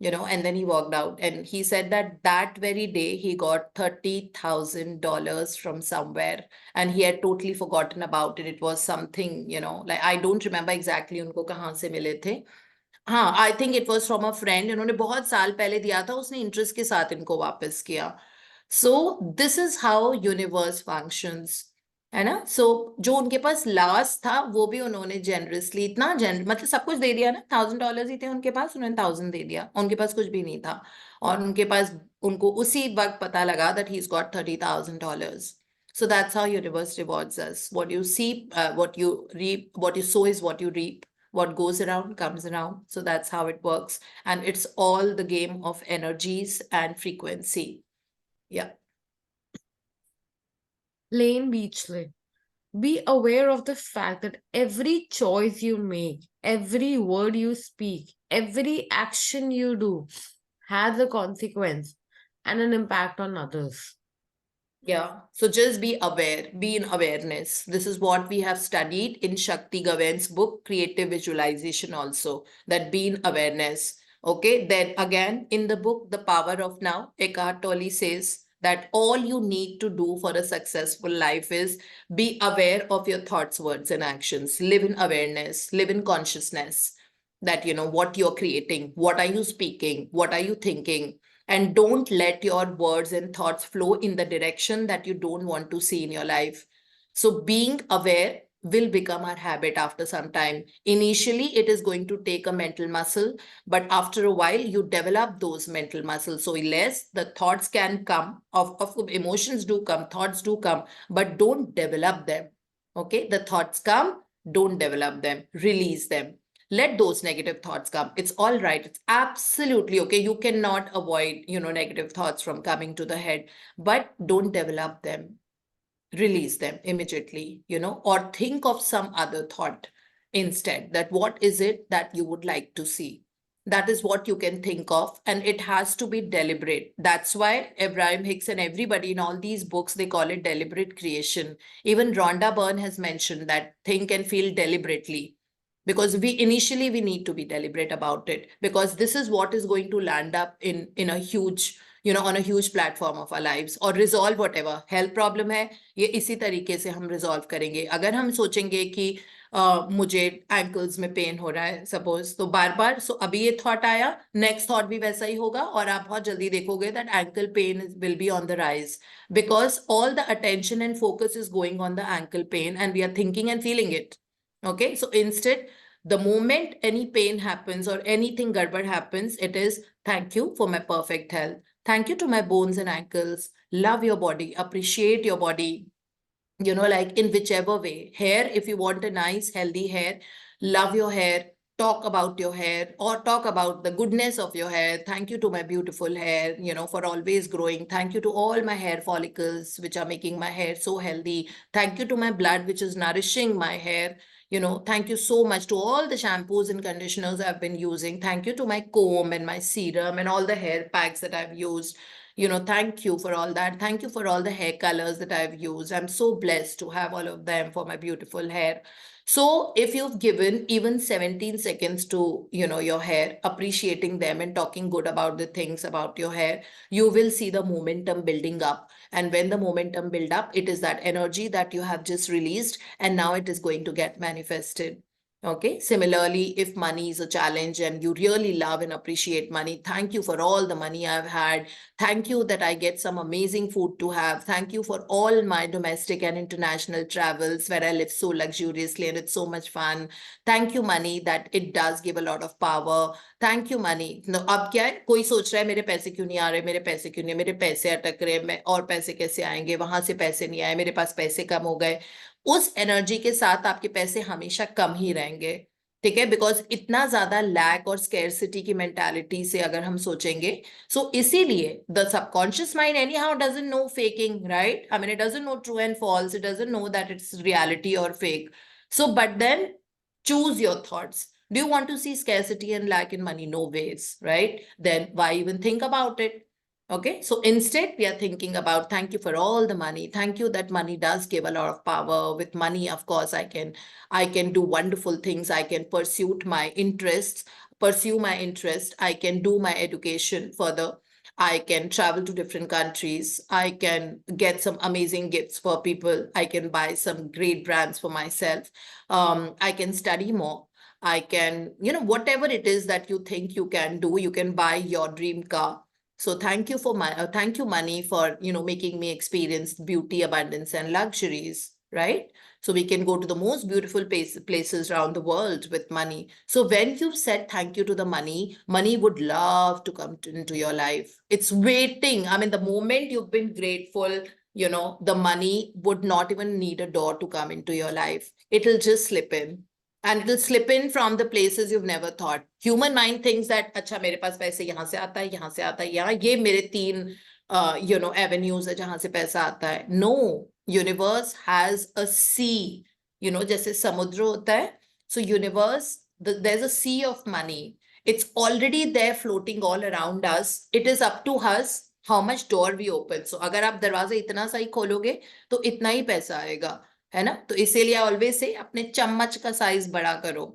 And then he walked out, and he said that very day he got $30,000 from somewhere, and he had totally forgotten about it. It was something, like I don't remember exactly उनको कहाँ से मिले थे. हाँ, I think it was from a friend. इन्होंने बहुत साल पहले दिया था, उसने इंटरेस्ट के साथ इनको वापस किया. So this is how universe functions, है ना. So जो उनके पास लास्ट था वो भी उन्होंने जेनरसली इतना मतलब सब कुछ दे दिया ना. $1000 ही थे उनके पास, उन्होंने 1000 दे दिया. उनके पास कुछ भी नहीं था, और उनके पास उनको उसी वक्त पता लगा that he's got $30,000. So that's how universe rewards us. What you see, what you reap, what you sow is what you reap. What goes around comes around. So that's how it works. And it's all the game of energies and frequency. Yeah. Lane Beachley. Be aware of the fact that every choice you make, every word you speak, every action you do has a consequence and an impact on others. Yeah. So just be aware, be in awareness. This is what we have studied in Shakti Gawain's book, Creative Visualization also, that be in awareness. Okay. Then again, in the book, The Power of Now, Eckhart Tolle says that all you need to do for a successful life is be aware of your thoughts, words, and actions. Live in awareness, live in consciousness that, what you're creating, what are you speaking, what are you thinking, and don't let your words and thoughts flow in the direction that you don't want to see in your life. So being aware will become our habit after some time. Initially, it is going to take a mental muscle, but after a while, you develop those mental muscles. So yes, the thoughts can come, of emotions do come, thoughts do come, but don't develop them. Okay, the thoughts come, don't develop them, release them. Let those negative thoughts come. It's all right. It's absolutely okay. You cannot avoid, negative thoughts from coming to the head, but don't develop them. Release them immediately, or think of some other thought instead. That what is it that you would like to see? That is what you can think of, and it has to be deliberate. That's why Abraham Hicks and everybody in all these books, they call it deliberate creation. Even Rhonda Byrne has mentioned that think and feel deliberately, because we need to be deliberate about it, because this is what is going to land up in a huge, on a huge platform of our lives, or resolve whatever health problem hai. ये इसी तरीके से हम resolve करेंगे. अगर हम सोचेंगे कि मुझे एंकल्स में पेन हो रहा है सपोज, तो बार बार, सो अभी ये थॉट आया, नेक्स्ट थॉट भी वैसा ही होगा, और आप बहुत जल्दी देखोगे that ankle pain will be on the rise, because all the attention and focus is going on the ankle pain and we are thinking and feeling it. Okay, so instead, the moment any pain happens or anything garbad happens, it is thank you for my perfect health. Thank you to my bones and ankles. Love your body, appreciate your body, like in whichever way. Hair, if you want a nice, healthy hair, love your hair. Talk about your hair, or talk about the goodness of your hair. Thank you to my beautiful hair, for always growing. Thank you to all my hair follicles, which are making my hair so healthy. Thank you to my blood, which is nourishing my hair. Thank you so much to all the shampoos and conditioners I've been using. Thank you to my comb and my serum and all the hair packs that I've used. Thank you for all that. Thank you for all the hair colors that I've used. I'm so blessed to have all of them for my beautiful hair. So if you've given even 17 seconds to, your hair, appreciating them and talking good about the things about your hair, you will see the momentum building up. And when the momentum build up, it is that energy that you have just released, and now it is going to get manifested. Okay. Similarly, if money is a challenge and you really love and appreciate money, thank you for all the money I've had. Thank you that I get some amazing food to have. Thank you for all my domestic and international travels where I live so luxuriously and it's so much fun. Thank you, money, that it does give a lot of power. Thank you, money. No, अब क्या है, कोई सोच रहा है मेरे पैसे क्यों नहीं आ रहे, मेरे पैसे क्यों नहीं, मेरे पैसे अटक रहे, मैं और पैसे कैसे आएंगे, वहां से पैसे नहीं आए, मेरे पास पैसे कम हो गए. उस एनर्जी के साथ आपके पैसे हमेशा कम ही रहेंगे. ठीक है, बिकॉज इतना ज्यादा लैक और स्केर्सिटी की मेंटालिटी से अगर हम सोचेंगे, सो इसीलिए the subconscious mind anyhow doesn't know faking, right? I mean it doesn't know true and false, it doesn't know that it's reality और fake. So but then choose your thoughts. Do you want to see scarcity and lack in money? No ways, right? Then why even think about it? Okay, so instead we are thinking about thank you for all the money. Thank you that money does give a lot of power. With money, of course, I can do wonderful things. I can pursue my interest. I can do my education further. I can travel to different countries. I can get some amazing gifts for people. I can buy some great brands for myself. I can study more. I can, whatever it is that you think you can do, you can buy your dream car. So thank you for thank you, money, for, making me experience beauty, abundance, and luxuries, right? So we can go to the most beautiful places around the world with money. So when you've said thank you to the money, money would love to come into your life. It's waiting. I mean, the moment you've been grateful, the money would not even need a door to come into your life. It'll just slip in. And it'll slip in from the places you've never thought. Human mind thinks that, अच्छा मेरे पास पैसे यहाँ से आता है, यहाँ से आता है, यहाँ ये मेरे तीन avenues है जहाँ से पैसा आता है. No, universe has a sea. जैसे समुद्र होता है. So universe, there's a sea of money. It's already there floating all around us. It is up to us how much door we open. So अगर आप दरवाजा इतना सा ही खोलोगे तो इतना ही पैसा आएगा, है ना? तो इसीलिए ऑलवेज से अपने चम्मच का साइज बड़ा करो.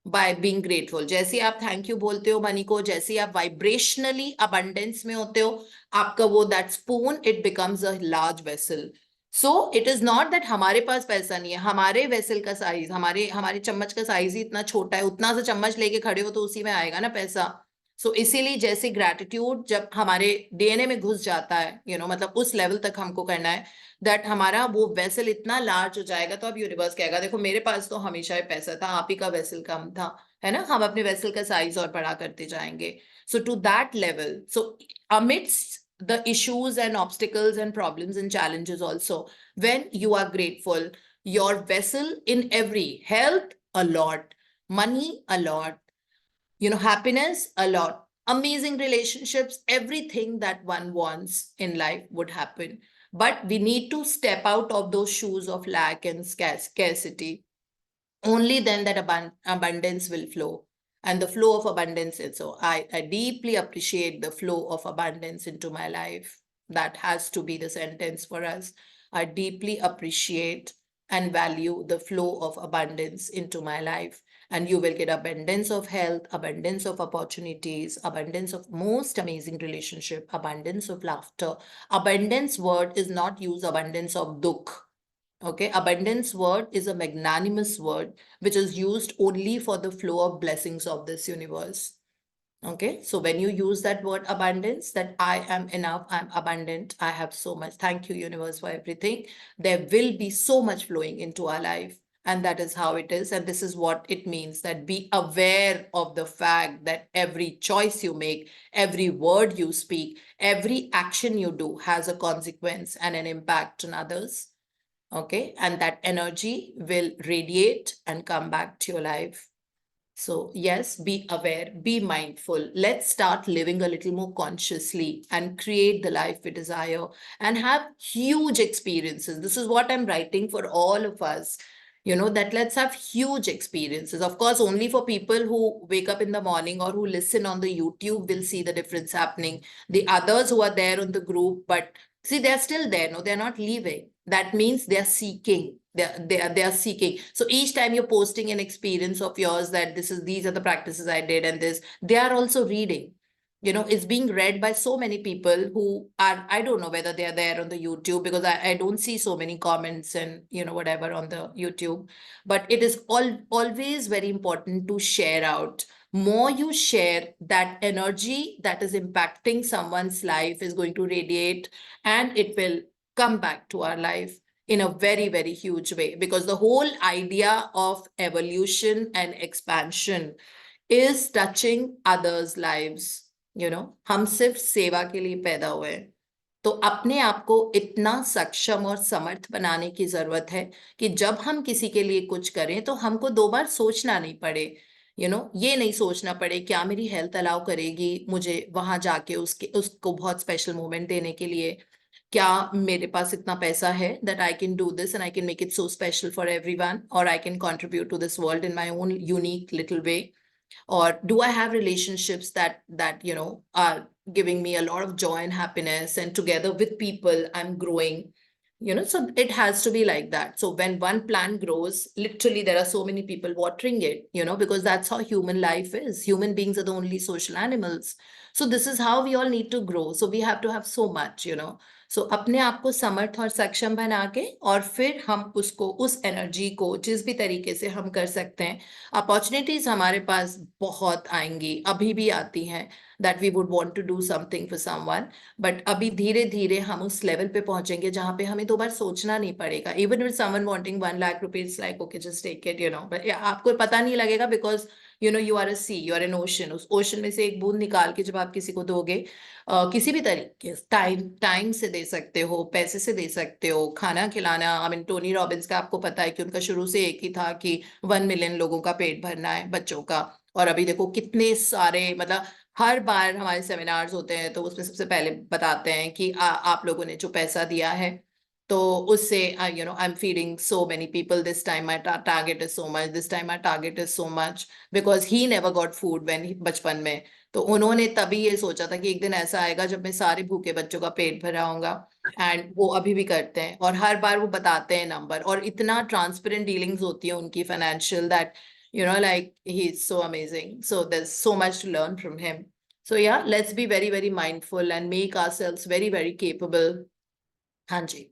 by being grateful. जैसे आप थैंक यू बोलते हो मनी को, जैसे आप वाइब्रेशनली अबंडेंस में होते हो, आपका वो that spoon it becomes a large vessel. So it is not that हमारे पास पैसा नहीं है, हमारे वेसल का साइज, हमारे चम्मच का साइज ही इतना छोटा है, उतना सा चम्मच लेके खड़े हो तो उसी में आएगा ना पैसा. सो इसीलिए जैसे ग्रैटिट्यूड जब हमारे डीएनए में घुस जाता है, मतलब उस लेवल तक हमको करना है दैट हमारा वो वेसल इतना लार्ज हो जाएगा, तो अब यूनिवर्स कहेगा देखो मेरे पास तो हमेशा ही पैसा था, आप ही का वेसल कम था, है ना. हम अपने वेसल का साइज और बड़ा करते जाएंगे. So to that level, so amidst the issues and obstacles and problems and challenges also, when you are grateful, your vessel in every health a lot, money a lot, happiness a lot, amazing relationships, everything that one wants in life would happen. But we need to step out of those shoes of lack and scarcity. Only then that abundance will flow. And the flow of abundance is so. I deeply appreciate the flow of abundance into my life. That has to be the sentence for us. I deeply appreciate and value the flow of abundance into my life. And you will get abundance of health, abundance of opportunities, abundance of most amazing relationship, abundance of laughter. Abundance word is not used abundance of dukh. Okay, abundance word is a magnanimous word which is used only for the flow of blessings of this universe. Okay, so when you use that word abundance, that I am enough, I'm abundant, I have so much, thank you universe for everything, there will be so much flowing into our life. And that is how it is. And this is what it means, that be aware of the fact that every choice you make, every word you speak, every action you do has a consequence and an impact on others. Okay, and that energy will radiate and come back to your life. So yes, be aware, be mindful. Let's start living a little more consciously and create the life we desire and have huge experiences. This is what I'm writing for all of us, that let's have huge experiences. Of course, only for people who wake up in the morning or who listen on the YouTube will see the difference happening. The others who are there on the group, but see, they're still there. No, they're not leaving. That means they're seeking. They are seeking. So each time you're posting an experience of yours that these are the practices I did and this, they are also reading. It's being read by so many people who are, I don't know whether they are there on the YouTube because I don't see so many comments and whatever on the YouTube. But it is always very important to share out. More you share, that energy that is impacting someone's life is going to radiate and it will come back to our life in a very, very huge way, because the whole idea of evolution and expansion is touching others' lives. हम सिर्फ सेवा के लिए पैदा हुए हैं, तो अपने आप को इतना सक्षम और समर्थ बनाने की जरूरत है कि जब हम किसी के लिए कुछ करें तो हमको दो बार सोचना नहीं पड़े. ये नहीं सोचना पड़े क्या मेरी हेल्थ अलाउ करेगी मुझे वहां जाके उसको बहुत स्पेशल मोमेंट देने के लिए, क्या मेरे पास इतना पैसा है that I can do this and I can make it so special for everyone, or I can contribute to this world in my own unique little way, or do I have relationships that are giving me a lot of joy and happiness, and together with people I'm growing. So it has to be like that. So when one plant grows, literally there are so many people watering it, because that's how human life is. Human beings are the only social animals. So this is how we all need to grow. So we have to have so much, So अपने आप को समर्थ और सक्षम बना के, और फिर हम उसको, उस एनर्जी को जिस भी तरीके से हम कर सकते हैं, अपॉर्चुनिटीज हमारे पास बहुत आएंगी, अभी भी आती हैं, that we would want to do something for someone, but अभी धीरे धीरे हम उस लेवल पे पहुंचेंगे जहां पे हमें दो बार सोचना नहीं पड़ेगा. Even with someone wanting 1 lakh rupees, like okay, just take it, but आपको पता नहीं लगेगा, because you are a sea, you are an ocean. उस ओशन में से एक बूंद निकाल के जब आप किसी को दोगे, किसी भी तरीके टाइम से दे सकते हो, पैसे से दे सकते हो, खाना खिलाना. आई मीन टोनी रॉबिन्स का आपको पता है कि उनका शुरू से एक ही था कि 1 मिलियन लोगों का पेट भरना है, बच्चों का. और अभी देखो कितने सारे, मतलब हर बार हमारे सेमिनार्स होते हैं तो उसमें सबसे पहले बताते हैं कि आप लोगों ने जो पैसा दिया है तो उससे I am feeding so many people, this time my target is so much, this time my target is so much, because he never got food when बचपन में. तो उन्होंने तभी ये सोचा था कि एक दिन ऐसा आएगा जब मैं सारे भूखे बच्चों का पेट भरा होगा. एंड वो अभी भी करते हैं, और हर बार वो बताते हैं नंबर, और इतना ट्रांसपेरेंट डीलिंग्स होती है उनकी financial, that like he's so amazing. So there's so much to learn from him. So yeah, let's be very, very mindful and make ourselves very, very capable. Hanji.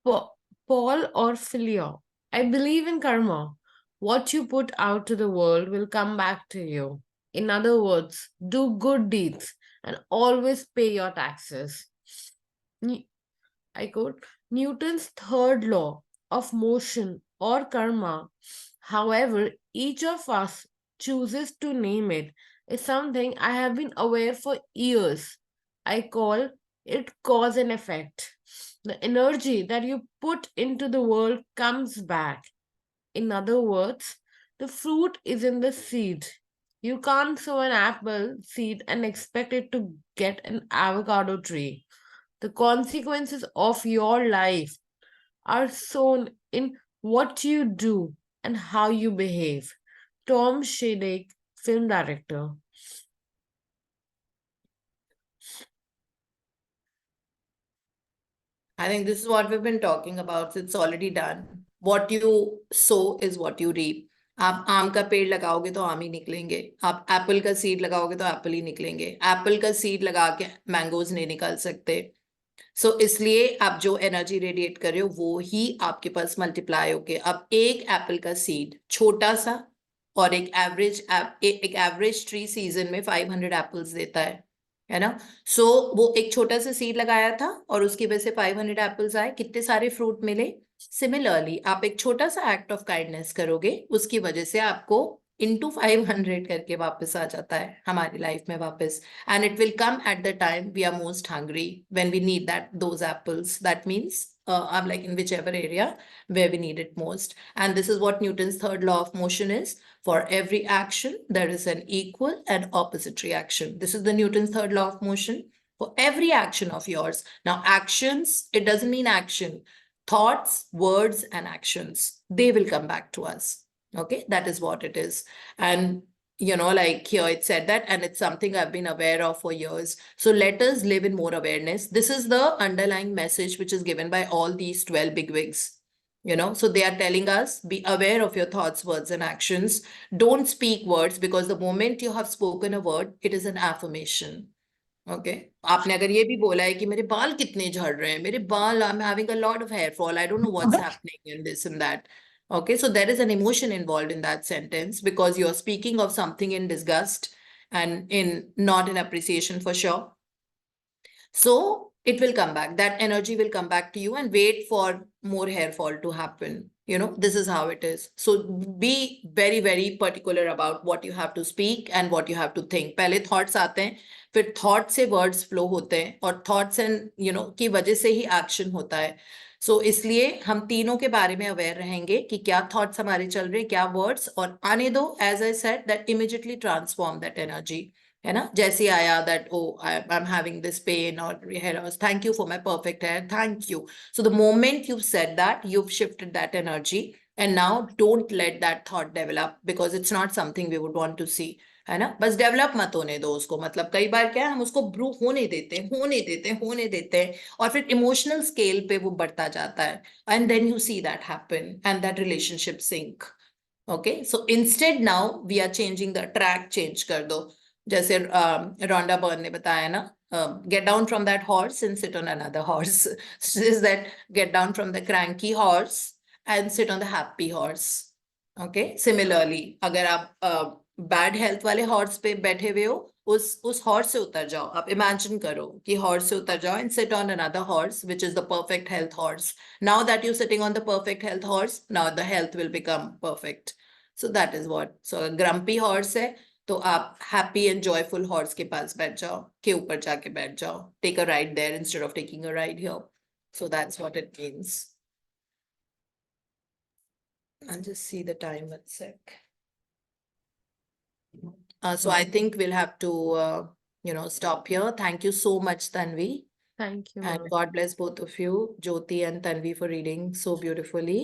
Paul or Philia, I believe in karma. What you put out to the world will come back to you. In other words, do good deeds and always pay your taxes. N- I quote Newton's third law of motion or karma. However, each of us chooses to name it is something I have been aware for years. I call it cause and effect. The energy that you put into the world comes back. In other words, the fruit is in the seed. You can't sow an apple seed and expect it to get an avocado tree. The consequences of your life are sown in what you do and how you behave. Tom Shadake, film director. I think this is what we've been talking about. So it's already done. What you sow is what you reap. आप आम का पेड़ लगाओगे तो आम ही निकलेंगे, आप Apple का सीड लगाओगे तो एप्पल ही निकलेंगे, एप्पल का सीड लगा के मैंगोज नहीं निकाल सकते. सो इसलिए आप जो एनर्जी रेडिएट कर रहे हो वो ही आपके पास मल्टीप्लाई होके अब एक एप्पल का सीड छोटा सा और एक एवरेज ट्री सीजन में 500 एप्पल्स देता है ना. सो वो एक छोटा सा सीड लगाया था और उसकी वजह से 500 एप्पल्स आए, कितने सारे फ्रूट मिले. सिमिलरली आप एक छोटा सा एक्ट ऑफ काइंडनेस करोगे, उसकी वजह से आपको into 500 करके वापस आ जाता है हमारी लाइफ में वापस. And it will come at the time we are most hungry, when we need those apples. That means I'm like in whichever area where we need it most. And this is what Newton's third law of motion is. For every action, there is an equal and opposite reaction. This is the Newton's third law of motion. For every action of yours. Now, actions, it doesn't mean action. Thoughts, words, and actions, they will come back to us. Okay, that is what it is. And like here it said that, and it's something I've been aware of for years. So let us live in more awareness. This is the underlying message which is given by all these 12 bigwigs. So they are telling us, be aware of your thoughts, words, and actions. Don't speak words, because the moment you have spoken a word, it is an affirmation. Okay, आपने अगर ये भी बोला है कि मेरे बाल कितने झड़ रहे हैं, मेरे बाल, I'm having a lot of hair fall, I don't know what's happening in this and that. Okay, so there is an emotion involved in that sentence, because you're speaking of something in disgust and in not in appreciation for sure. So it will come back, that energy will come back to you, and wait for more hair fall to happen. This is how it is. So be very, very particular about what you have to speak and what you have to think. पहले thoughts आते हैं, फिर thought से words flow होते हैं, और thoughts and की वजह से ही एक्शन होता है. सो इसलिए हम तीनों के बारे में अवेयर रहेंगे कि क्या थॉट्स हमारे चल रहे हैं, क्या वर्ड्स, और आने दो. As I said that immediately transform that energy. है ना, जैसे आया that oh I am having this pain और hair loss, thank you for my perfect hair, thank you. So the moment you said that, you shifted that energy. And now don't let that thought develop, because it's not something we would want to see. है ना, बस develop मत होने दो उसको. मतलब कई बार क्या है, हम उसको ब्रू होने देते हैं और फिर इमोशनल स्केल पे वो बढ़ता जाता है, and then you see that happen and that relationship sink. Okay, so instead now we are changing the track. Change कर दो, जैसे रोंडा बर्न ने बताया ना, get down from that horse and sit on another horse. Is that get down from the cranky horse and sit on the happy horse. Okay, similarly, अगर आप bad health वाले horse पे बैठे हुए हो, उस हॉर्स से उतर जाओ. आप इमेजिन करो कि हॉर्स से उतर जाओ and sit on another horse, which is the perfect health horse. Now that you're sitting on the perfect health horse, now the health will become perfect. So that is what. So a grumpy horse है, तो आप happy and joyful horse के पास बैठ जाओ, के ऊपर जाके बैठ जाओ. Take a ride there instead of taking a ride here. So that's what it means. I'll just see the time 1 sec. So I think we'll have to, stop here. Thank you so much, Tanvi. Thank you. And ma'am. God bless both of you, Jyoti and Tanvi, for reading so beautifully.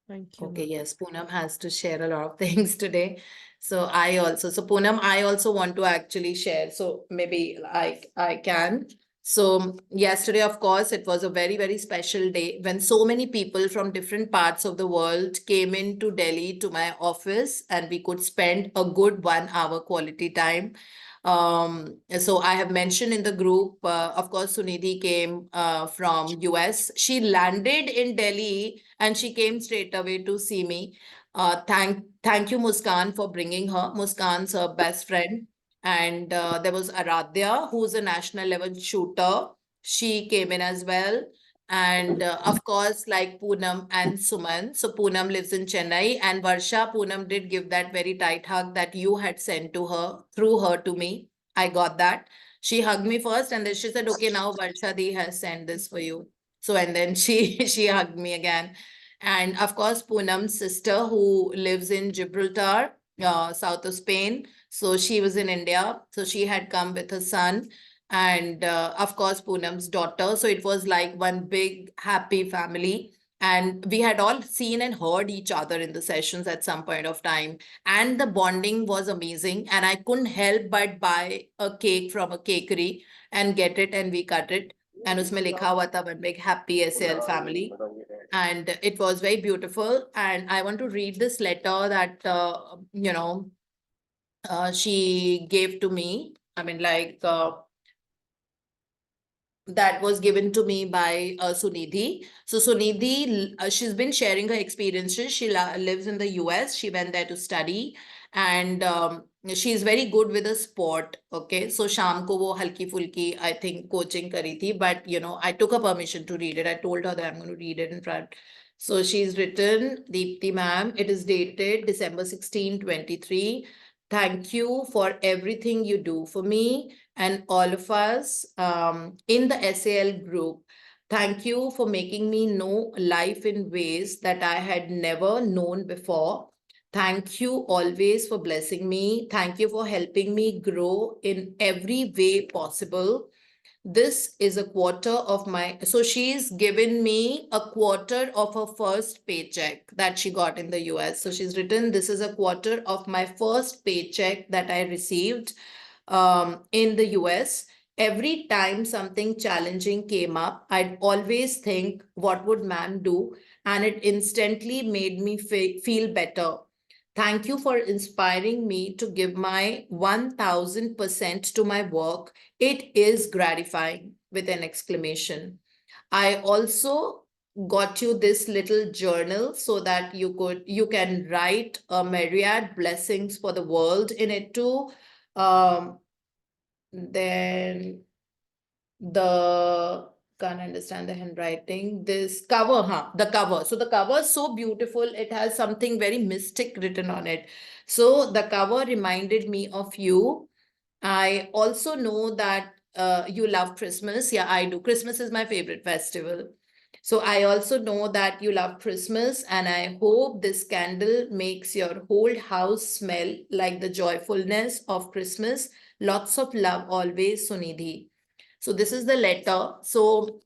Thank you. Okay, ma'am. yes, Poonam has to share a lot of things today. So Poonam, I also want to actually share. So maybe I can. So yesterday, of course, it was a very, very special day when so many people from different parts of the world came into Delhi to my office and we could spend a good 1 hour quality time. So I have mentioned in the group, of course, Sunidhi came from US. She landed in Delhi and she came straight away to see me. Thank you, Muskan, for bringing her. Muskan's her best friend. And there was Aradhya, who's a national level shooter. She came in as well. And of course, like Poonam and Suman. So Poonam lives in Chennai, and Varsha, Poonam did give that very tight hug that you had sent to her, through her to me. I got that. She hugged me first, and then she said, "Okay, now Varsha Di has sent this for you." So and then she hugged me again. And of course, Poonam's sister, who lives in Gibraltar, south of Spain. So she was in India. So she had come with her son and of course Poonam's daughter. So it was like one big happy family. And we had all seen and heard each other in the sessions at some point of time. And the bonding was amazing. And I couldn't help but buy a cake from a cakery and get it, and we cut it. And usme likha hua tha one big happy SL family. And it was very beautiful. And I want to read this letter that, she gave to me. I mean, like, that was given to me by Sunidhi. So Sunidhi, she's been sharing her experiences. She lives in the US. She went there to study, and she's very good with a sport. Okay, so sham ko wo halki fulki, I think, coaching kari thi. But I took her permission to read it. I told her that I'm going to read it in front. So she's written, Deepti ma'am, it is dated December 16, 23. Thank you for everything you do for me and all of us in the SAL group. Thank you for making me know life in ways that I had never known before. Thank you always for blessing me. Thank you for helping me grow in every way possible. This is a quarter of my, so she's given me a quarter of her first paycheck that she got in the US. So she's written, this is a quarter of my first paycheck that I received in the US. Every time something challenging came up, I'd always think, what would ma'am do? And it instantly made me feel better. Thank you for inspiring me to give my 1000% to my work. It is gratifying, with an exclamation. I also got you this little journal so that you can write a myriad blessings for the world in it too. Then can't understand the handwriting. This cover, the cover. So the cover is so beautiful. It has something very mystic written on it. So the cover reminded me of you. I also know that you love Christmas. Yeah, I do. Christmas is my favorite festival. So I also know that you love Christmas, and I hope this candle makes your whole house smell like the joyfulness of Christmas. Lots of love always, Sunidhi. So this is the letter. So,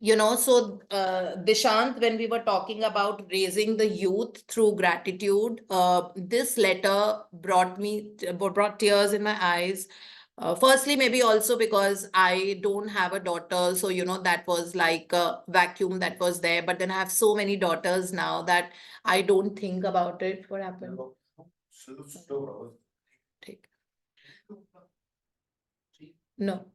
Dishant, when we were talking about raising the youth through gratitude, this letter brought tears in my eyes. Firstly, maybe also because I don't have a daughter. So, that was like a vacuum that was there. But then I have so many daughters now that I don't think about it. What happened? Take. No.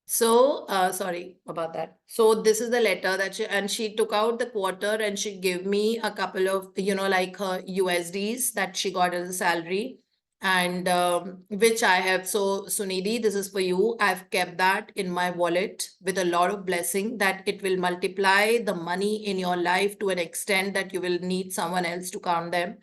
So, sorry about that. So this is the letter that she took out the quarter and she gave me a couple of, like her USDs that she got as a salary, and which I have. So Sunidhi, this is for you. I've kept that in my wallet with a lot of blessing that it will multiply the money in your life to an extent that you will need someone else to count them.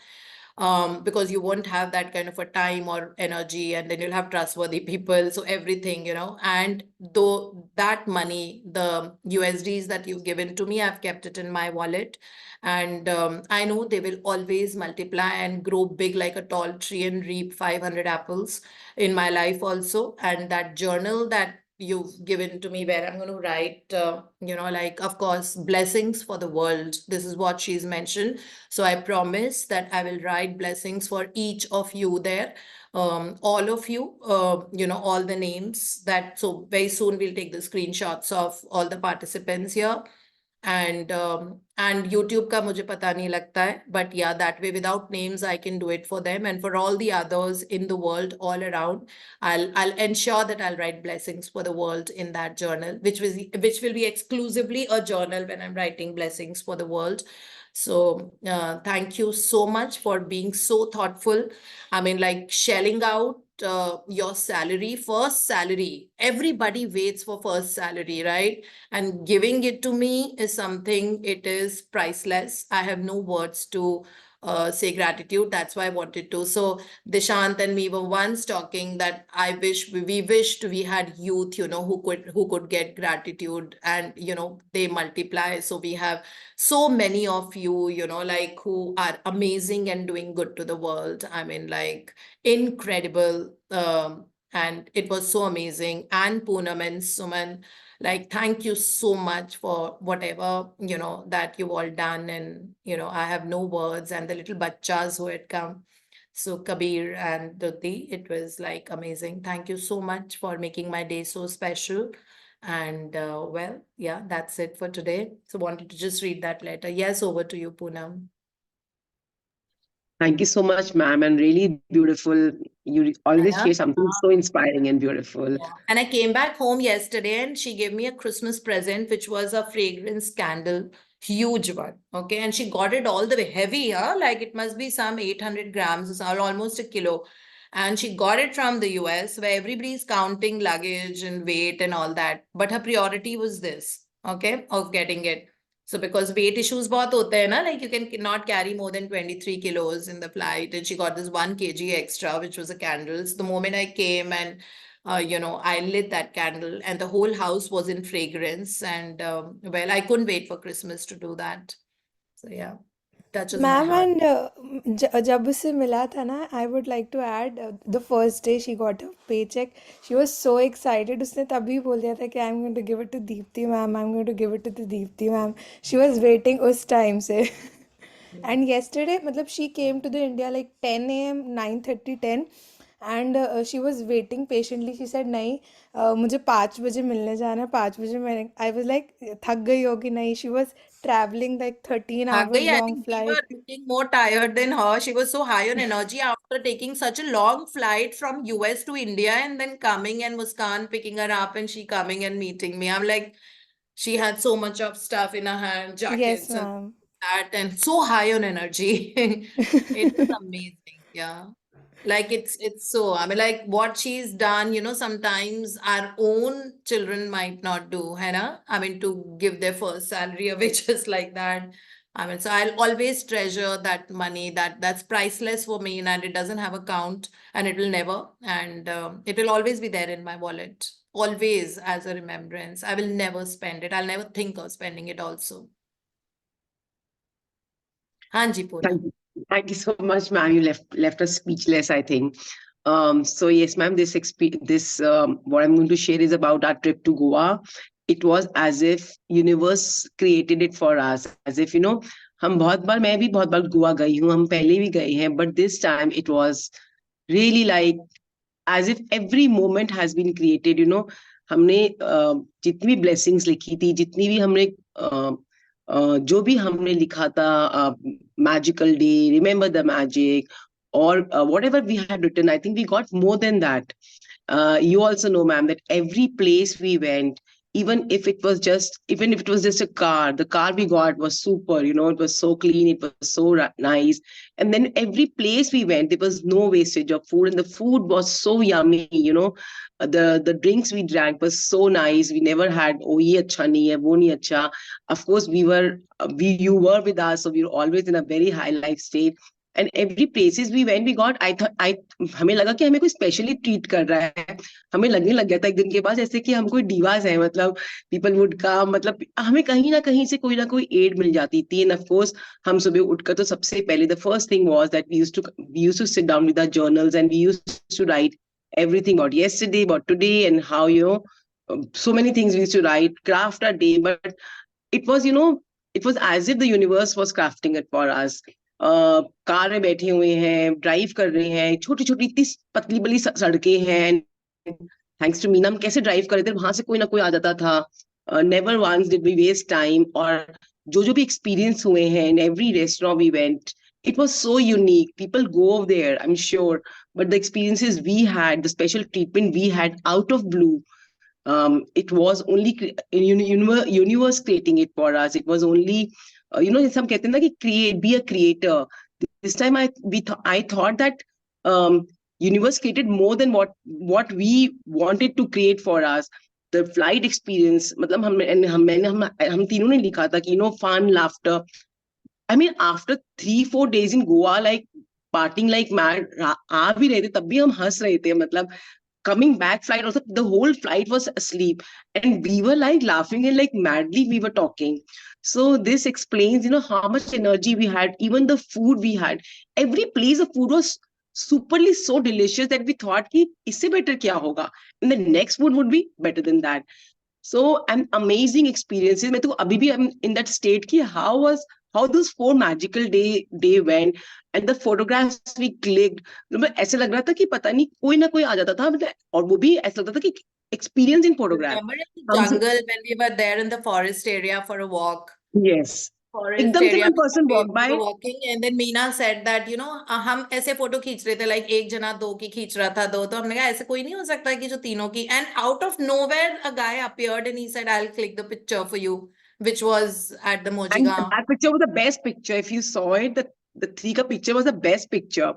Because you won't have that kind of a time or energy, and then you'll have trustworthy people. So everything, and though that money, the USDs that you've given to me, I've kept it in my wallet. And I know they will always multiply and grow big like a tall tree and reap 500 apples in my life also. And that journal that you've given to me where I'm going to write, like, of course, blessings for the world. This is what she's mentioned. So I promise that I will write blessings for each of you there. All of you, all the names that, so very soon we'll take the screenshots of all the participants here. And YouTube का मुझे पता नहीं लगता है, but yeah, that way without names I can do it for them, and for all the others in the world all around, I'll ensure that I'll write blessings for the world in that journal, which will be exclusively a journal when I'm writing blessings for the world. So thank you so much for being so thoughtful. I mean, like, shelling out your salary, first salary. Everybody waits for first salary, right? And giving it to me is something, it is priceless. I have no words to say gratitude. That's why I wanted to. So Dishant and me were once talking that we wished we had youth, who could get gratitude, and they multiply. So we have so many of you, like, who are amazing and doing good to the world. I mean, like, incredible. And it was so amazing. And Poonam and Suman, like, thank you so much for whatever, that you've all done. And, I have no words. And the little bachas who had come. So Kabir and Dutti, it was like amazing. Thank you so much for making my day so special. And well, yeah, that's it for today. So wanted to just read that letter. Yes, over to you, Poonam. Thank you so much, ma'am, and really beautiful. You always Yeah. share something so inspiring and beautiful. Yeah. And I came back home yesterday and she gave me a Christmas present, which was a fragrance candle, huge one. Okay. And she got it all the way heavy, huh? Like, it must be some 800 grams or almost a kilo. And she got it from the US, where everybody's counting luggage and weight and all that. But her priority was this, okay, of getting it. So because weight issues bahut hote hai na, like, you can not carry more than 23 kilos in the flight. And she got this 1 kg extra, which was a candle. So the moment I came and, I lit that candle and the whole house was in fragrance. And well, I couldn't wait for Christmas to do that. So yeah, touches my ma'am heart. And जब उससे मिला था ना, I would like to add the first day she got a pay cheque, she was so excited. उसने तभी बोल दिया था कि I am going to give it to Deepti ma'am, I am going to give it to Deepti ma'am. She was waiting उस time से. And yesterday, मतलब she came to the India like 10 AM, 9:30, 10, and she was waiting patiently. She said नहीं, मुझे 5 बजे मिलने जाना है, 5 बजे. मैंने, आई वॉज लाइक, थक गई होगी. नहीं, she was traveling like 13 hour Hagi, I long think we flight. were looking more tired than her. She was so high on energy after taking such a long flight from US to India and then coming, and Muskan picking her up and she coming and meeting me. I'm like, she had so much of stuff in her hand, Yes, jackets and ma'am. that, and so high on energy. It was amazing. Yeah. Like, it's so, I mean, like, what she's done, sometimes our own children might not do, है ना? I mean, to give their first salary away just like that. I mean, so I'll always treasure that money. That's priceless for me, and it doesn't have a count, and it will never, and it will always be there in my wallet, always as a remembrance. I will never spend it. I'll never think of spending it also. Hanji Poonam. Thank you so much, ma'am. You left us speechless, I think. So yes, ma'am, this what I'm going to share is about our trip to Goa. It was as if universe created it for us. As if, हम बहुत बार, मैं भी बहुत बार गोवा गई हूँ, हम पहले भी गए हैं, but this time it was really like as if every moment has been created. हमने जितनी भी blessings लिखी थी, जितनी भी हमने जो भी हमने लिखा था, magical day, remember the magic, or whatever we had written, I think we got more than that. You also know, ma'am, that every place we went, even if it was just a car, the car we got was super. It was so clean, it was so nice. And then every place we went, there was no wastage of food, and the food was so yummy. The drinks we drank was so nice. We never had, oh, ye acha nahi hai, wo nahi acha. Of course, you were with us, so we were always in a very high life state. And every places we went, we got, हमें लगा कि हमें कोई specially treat कर रहा है. हमें लगने लग गया था एक दिन के बाद जैसे कि हम कोई डिवास है. मतलब पीपल वुड कम, मतलब हमें कहीं ना कहीं से कोई ना कोई एड मिल जाती थी. एंड ऑफ कोर्स हम सुबह उठकर तो सबसे पहले the first thing was that we used to sit down with our journals and we used to write everything about yesterday, about today, and how so many things we used to write, craft our day, but it was, it was as if the universe was crafting it for us. Car में बैठे हुए हैं, drive कर रहे हैं, छोटी छोटी इतनी पतली बली सड़कें हैं, थैंक्स टू मीना हम कैसे ड्राइव कर रहे थे, वहां से कोई ना कोई आ जाता था. Never once did we waste time. और जो भी एक्सपीरियंस हुए हैं in every restaurant we went, it was so unique. People go over there, I'm sure, but the experiences we had, the special treatment we had out of blue, it was only universe creating it for us. It was only, some कहते हैं ना कि create, be a creator. This time I thought that universe created more than what we wanted to create for us. The flight experience, मतलब हम तीनों ने लिखा था कि fun, laughter. I mean, after 3-4 days in Goa, like partying like mad, आ भी रहे थे तब भी हम हंस रहे थे. मतलब coming back flight also, the whole flight was asleep, and we were like laughing and like madly we were talking. So this explains, how much energy we had. Even the food we had, every place of food was superly so delicious that we thought ki isse better kya hoga, and the next food would be better than that. So an amazing experiences. मैं तो अभी भी I'm in that state कि how those 4 magical day went, and the photographs we clicked. मतलब ऐसे लग रहा था कि पता नहीं कोई ना कोई आ जाता था, मतलब, और वो भी ऐसा लगता था कि experience in photograph. Remember in the jungle when we were there in the forest area for a walk? Yes. Forest एकदम से area one person we walked by. were walking, and then Meena said that हम ऐसे photo खींच रहे थे, like एक जना 2 की खींच रहा था, 2, तो हमने कहा ऐसे कोई नहीं हो सकता कि जो तीनों की. And out of nowhere a guy appeared and he said, I'll click the picture for you, which was at the And Mojigaon. that picture was the best picture. If you saw it, the 3 का picture was the best picture.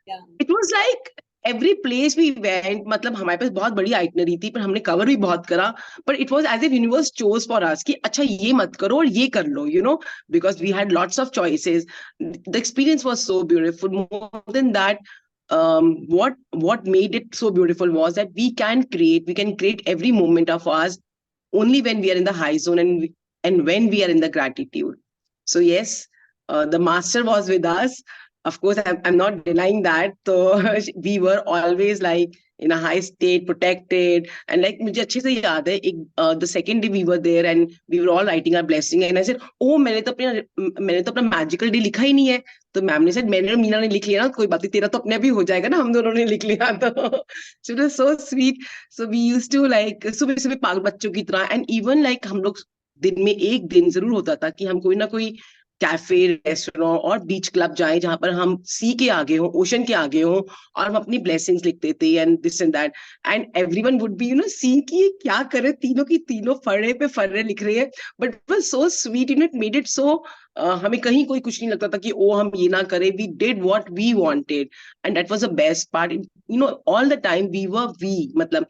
Yeah. It was like every place we went, मतलब हमारे पास बहुत बड़ी itinerary थी, पर हमने cover भी बहुत करा. But it was as if universe chose for us कि अच्छा ये मत करो और ये कर लो, because we had lots of choices. The experience was so beautiful. More than that, what made it so beautiful was that we can create every moment of ours only when we are in the high zone, and when we are in the gratitude. So yes, the master was with us. Of course, I'm not denying that. So we were always like in a high state, protected, and like मुझे अच्छे से याद है the second day we were there and we were all writing our blessing, and I said, oh मैंने तो अपना magical day लिखा ही नहीं है. तो मैम ने said मैंने और मीना ने लिख लिया ना, कोई बात नहीं, तेरा तो अपने भी हो जाएगा ना, हम दोनों ने लिख लिया. तो so it was so sweet. So we used to like सुबह सुबह पागल बच्चों की तरह, and even like हम लोग दिन में एक दिन जरूर होता था कि हम कोई ना कोई कैफे, रेस्टोरेंट और बीच क्लब जाएं जहां पर हम सी के आगे हो, ओशन के आगे हो, और हम अपनी ब्लेसिंग्स लिखते थे and this and that. And everyone would be see कि ये क्या करे, तीनों की तीनों फर्रे पे फर्रे लिख रहे हैं. But it was so sweet, it made it so, हमें कहीं कोई कुछ नहीं लगता था कि ओ हम ये ना करें. We did what we wanted, and that was the best part. All the time we मतलब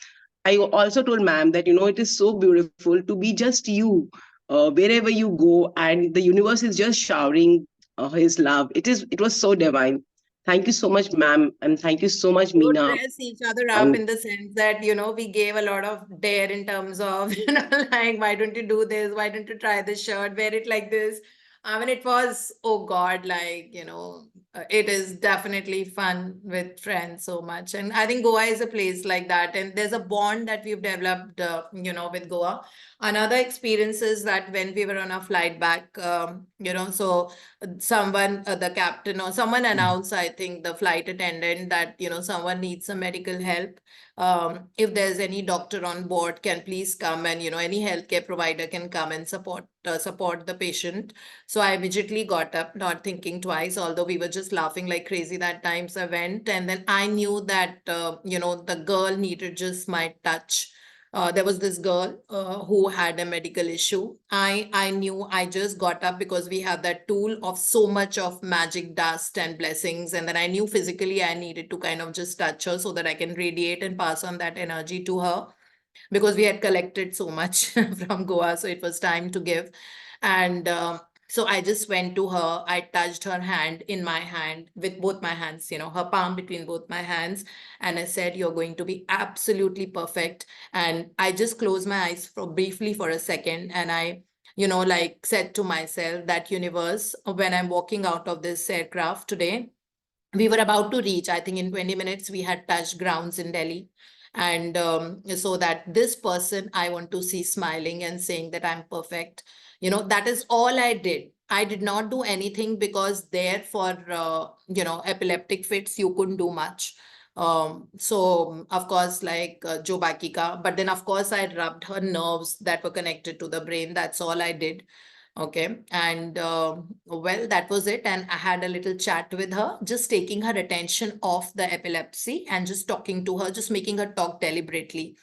I also told ma'am that it is so beautiful to be just you, wherever you go, and the universe is just showering his love. It was so divine. Thank you so much, ma'am, and thank you so much, Don't Meena. dress each other up in the sense that, we gave a lot of dare in terms of, like, why don't you do this? Why don't you try this shirt? Wear it like this. I mean, it was, oh God, like, it is definitely fun with friends so much. And I think Goa is a place like that. And there's a bond that we've developed, with Goa. Another experience is that when we were on our flight back, so someone, the captain or someone announced, I think the flight attendant, that someone needs some medical help. If there's any doctor on board, can please come, and any healthcare provider can come and support the patient. So I immediately got up, not thinking twice, although we were just laughing like crazy that time. So I went, and then I knew that the girl needed just my touch. There was this girl who had a medical issue. I knew. I just got up because we have that tool of so much of magic dust and blessings. And then I knew physically I needed to kind of just touch her so that I can radiate and pass on that energy to her, because we had collected so much from Goa. So it was time to give. And so I just went to her. I touched her hand in my hand with both my hands, her palm between both my hands. And I said, you're going to be absolutely perfect. And I just closed my eyes briefly for a second. And I, like said to myself that universe, when I'm walking out of this aircraft today, we were about to reach, I think in 20 minutes, we had touched grounds in Delhi. And so that this person I want to see smiling and saying that I'm perfect. That is all I did. I did not do anything, because there for epileptic fits you couldn't do much. So of course, like jo baki ka, but then of course I rubbed her nerves that were connected to the brain. That's all I did. Okay. And well, that was it. And I had a little chat with her, just taking her attention off the epilepsy and just talking to her, just making her talk deliberately.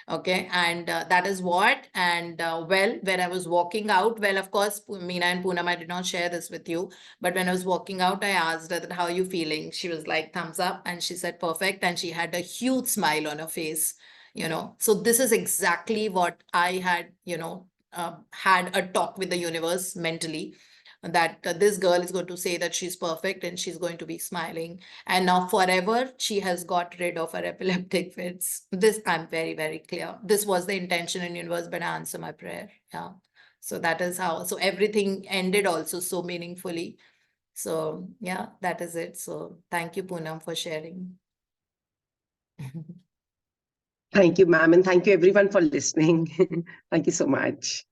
Okay. And that is what. And well, when I was walking out, well, of course, Meena and Poonam, I did not share this with you. But when I was walking out, I asked her that, how are you feeling? She was like, thumbs up. And she said, perfect. And she had a huge smile on her face. So this is exactly what I had, had a talk with the universe mentally, that this girl is going to say that she's perfect and she's going to be smiling, and now forever she has got rid of her epileptic fits. This, I'm very, very clear, this was the intention in universe, but I answer my prayer. Yeah. So that is how, so everything ended also so meaningfully. So yeah, that is it. So thank you, Poonam, for sharing. Thank you, ma'am, and thank you everyone for listening. Thank you so much.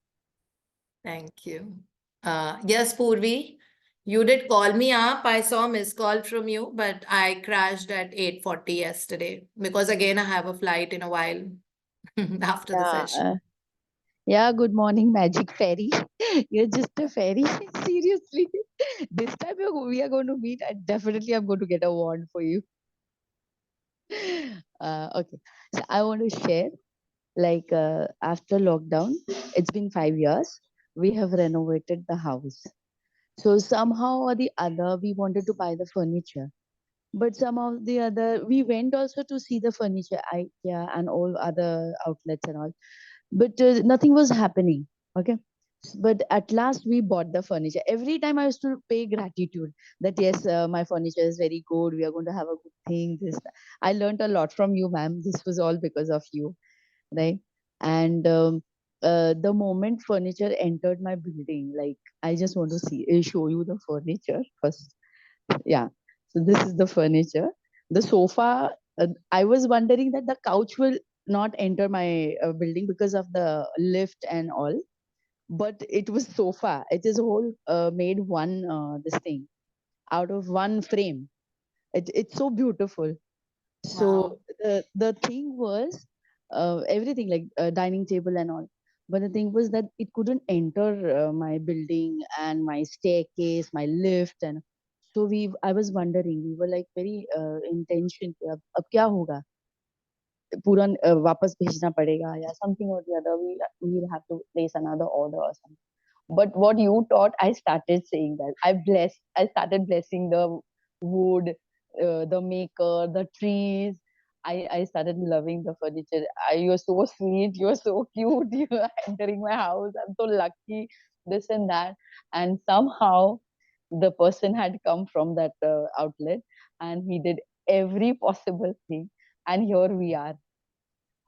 Thank you. Yes, Purvi, you did call me up. I saw a missed call from you, but I crashed at 8:40 yesterday because again I have a flight in a while after the Yeah, session. yeah, good morning, Magic Fairy. You're just a fairy. Seriously. This time we are going to meet, and definitely I'm going to get a wand for you. Okay. So I want to share, like, after lockdown, it's been 5 years. We have renovated the house. So somehow or the other, we wanted to buy the furniture. But somehow the other, we went also to see the furniture, IKEA and all other outlets and all. But nothing was happening. Okay. But at last we bought the furniture. Every time I used to pay gratitude that yes, my furniture is very good, we are going to have a good thing, this that. I learned a lot from you, ma'am. This was all because of you, right? And the moment furniture entered my building, like, I just want to show you the furniture first. Yeah. So this is the furniture. The sofa. I was wondering that the couch will not enter my building because of the lift and all, but it was sofa. It is whole made one this thing out of one frame. It's so beautiful. So Wow. the thing was everything, like dining table and all. But the thing was that it couldn't enter my building and my staircase, my lift, and so I was wondering. We were like very intention. अब क्या होगा? पूरा वापस भेजना पड़ेगा या something or the other. We have to place another order or something. But what you taught, I started saying that I started blessing the wood, the maker, the trees. I started loving the furniture. You're so sweet, you're so cute, you're entering my house, I'm so lucky, this and that. And somehow the person had come from that outlet, and he did every possible thing. And here we are.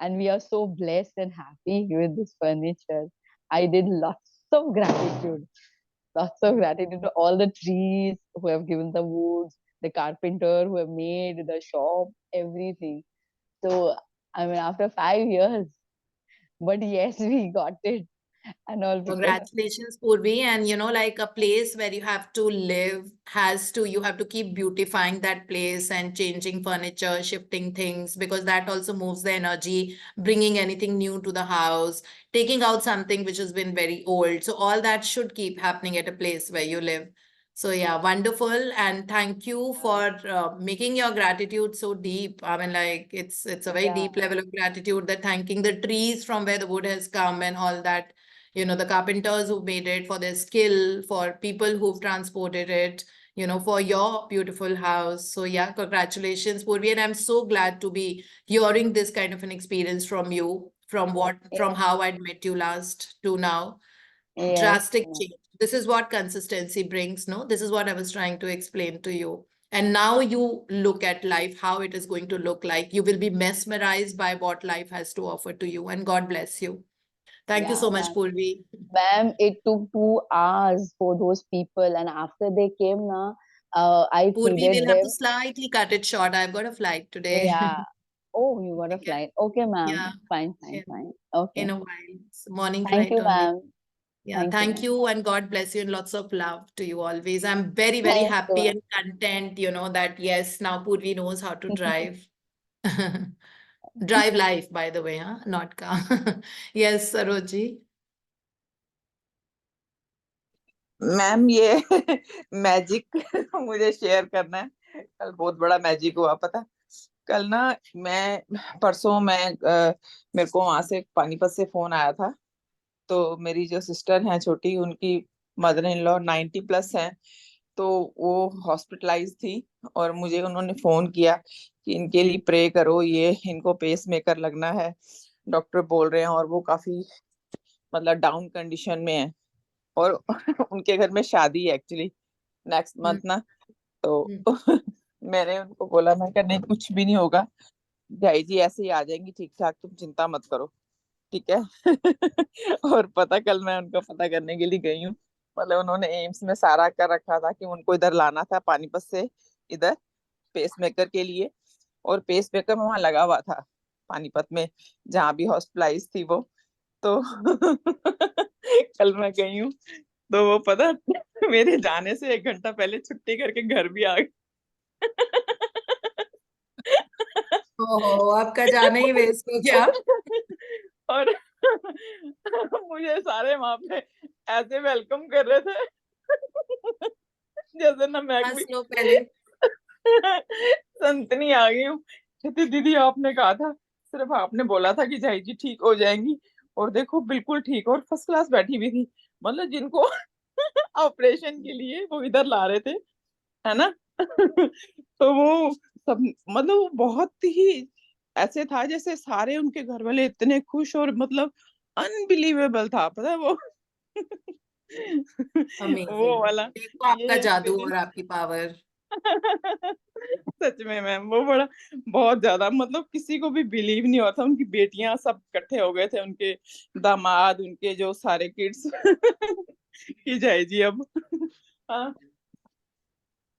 And we are so blessed and happy with this furniture. I did lots of gratitude to all the trees who have given the woods, the carpenter who have made the shop, everything. So, I mean, after 5 years, but yes, we got it, and all because Congratulations, Purvi. And like a place where you have to live you have to keep beautifying that place and changing furniture, shifting things, because that also moves the energy, bringing anything new to the house, taking out something which has been very old. So all that should keep happening at a place where you live. So yeah, wonderful. And thank you for making your gratitude so deep. I mean, like it's a very yeah, deep level of gratitude, that thanking the trees from where the wood has come and all that, the carpenters who made it, for their skill, for people who've transported it, for your beautiful house. So yeah, congratulations, Purvi. And I'm so glad to be hearing this kind of an experience from you, from yeah, how I'd met you last to now. yes, Drastic change. This is what consistency brings, no? This is what I was trying to explain to you. And now you look at life, how it is going to look like. You will be mesmerized by what life has to offer to you. And God bless you. Thank you yeah, so much, ma'am. Purvi. Ma'am, it took 2 hours for those people, and after they came now, I Purvi, feeded we'll have to them. slightly cut it short. I've got a flight today. Yeah, Oh, you got a ठीक है? flight. Okay, ma'am. Yeah, Fine. in Okay. a while. It's morning Thank flight you, only. ma'am. Yeah, thank you and God bless you and lots of love to you always. I'm very, very Thank happy you. and content, that yes, now Purvi knows how to drive. Drive life, by the way, huh? Not car. Yes, Saroji. Ma'am ये magic मुझे share करना है। कल बहुत बड़ा magic हुआ पता। कल ना परसों मेरे को वहां से पानीपत से फोन आया था। तो मेरी जो सिस्टर है छोटी, उनकी मदर इन लॉ 90+ हैं। तो वो हॉस्पिटलाइज थी और मुझे उन्होंने फोन किया कि इनके लिए प्रे करो, ये इनको पेस मेकर लगना है, डॉक्टर बोल रहे हैं। और वो काफी मतलब डाउन कंडीशन में है और उनके घर में शादी है एक्चुअली नेक्स्ट मंथ ना। तो मैंने उनको बोला, मैं कहा नहीं कुछ भी नहीं होगा, भाई जी ऐसे ही आ जाएंगी ठीक ठाक, तुम चिंता मत करो, ठीक है। और पता कल मैं उनका पता करने के लिए गई हूँ। मतलब उन्होंने एम्स में सारा कर रखा था कि उनको इधर लाना था पानीपत से इधर पेसमेकर के लिए। और पेसमेकर वहां लगा हुआ था पानीपत में जहाँ भी हॉस्पिटलाइज थी वो। तो कल मैं गई हूँ तो वो पता मेरे जाने से 1 घंटा पहले छुट्टी करके घर भी आ गई। ओहो, आपका जाना ही वेस्ट हो गया। और मुझे सारे वहां पे ऐसे वेलकम कर रहे थे जैसे ना मैं हंस कोई लो पहले। संतनी आ गई हूँ। कहती दीदी आपने कहा था, सिर्फ आपने बोला था कि जाई जी ठीक हो जाएंगी, और देखो बिल्कुल ठीक और फर्स्ट क्लास बैठी हुई थी। मतलब जिनको ऑपरेशन के लिए वो इधर ला रहे थे, है ना। तो वो सब मतलब वो बहुत ही ऐसे था जैसे सारे उनके घर वाले इतने खुश और मतलब अनबिलीवेबल था पता है वो। वो अमेजिंग। वाला देखो आपका ये जादू एक्सपीरियंस। और आपकी पावर। सच में मैम वो बड़ा बहुत ज्यादा मतलब किसी को भी बिलीव नहीं होता। उनकी बेटियां सब इकट्ठे हो गए थे, उनके दामाद, उनके जो सारे किड्स की जाए जी अब। हाँ।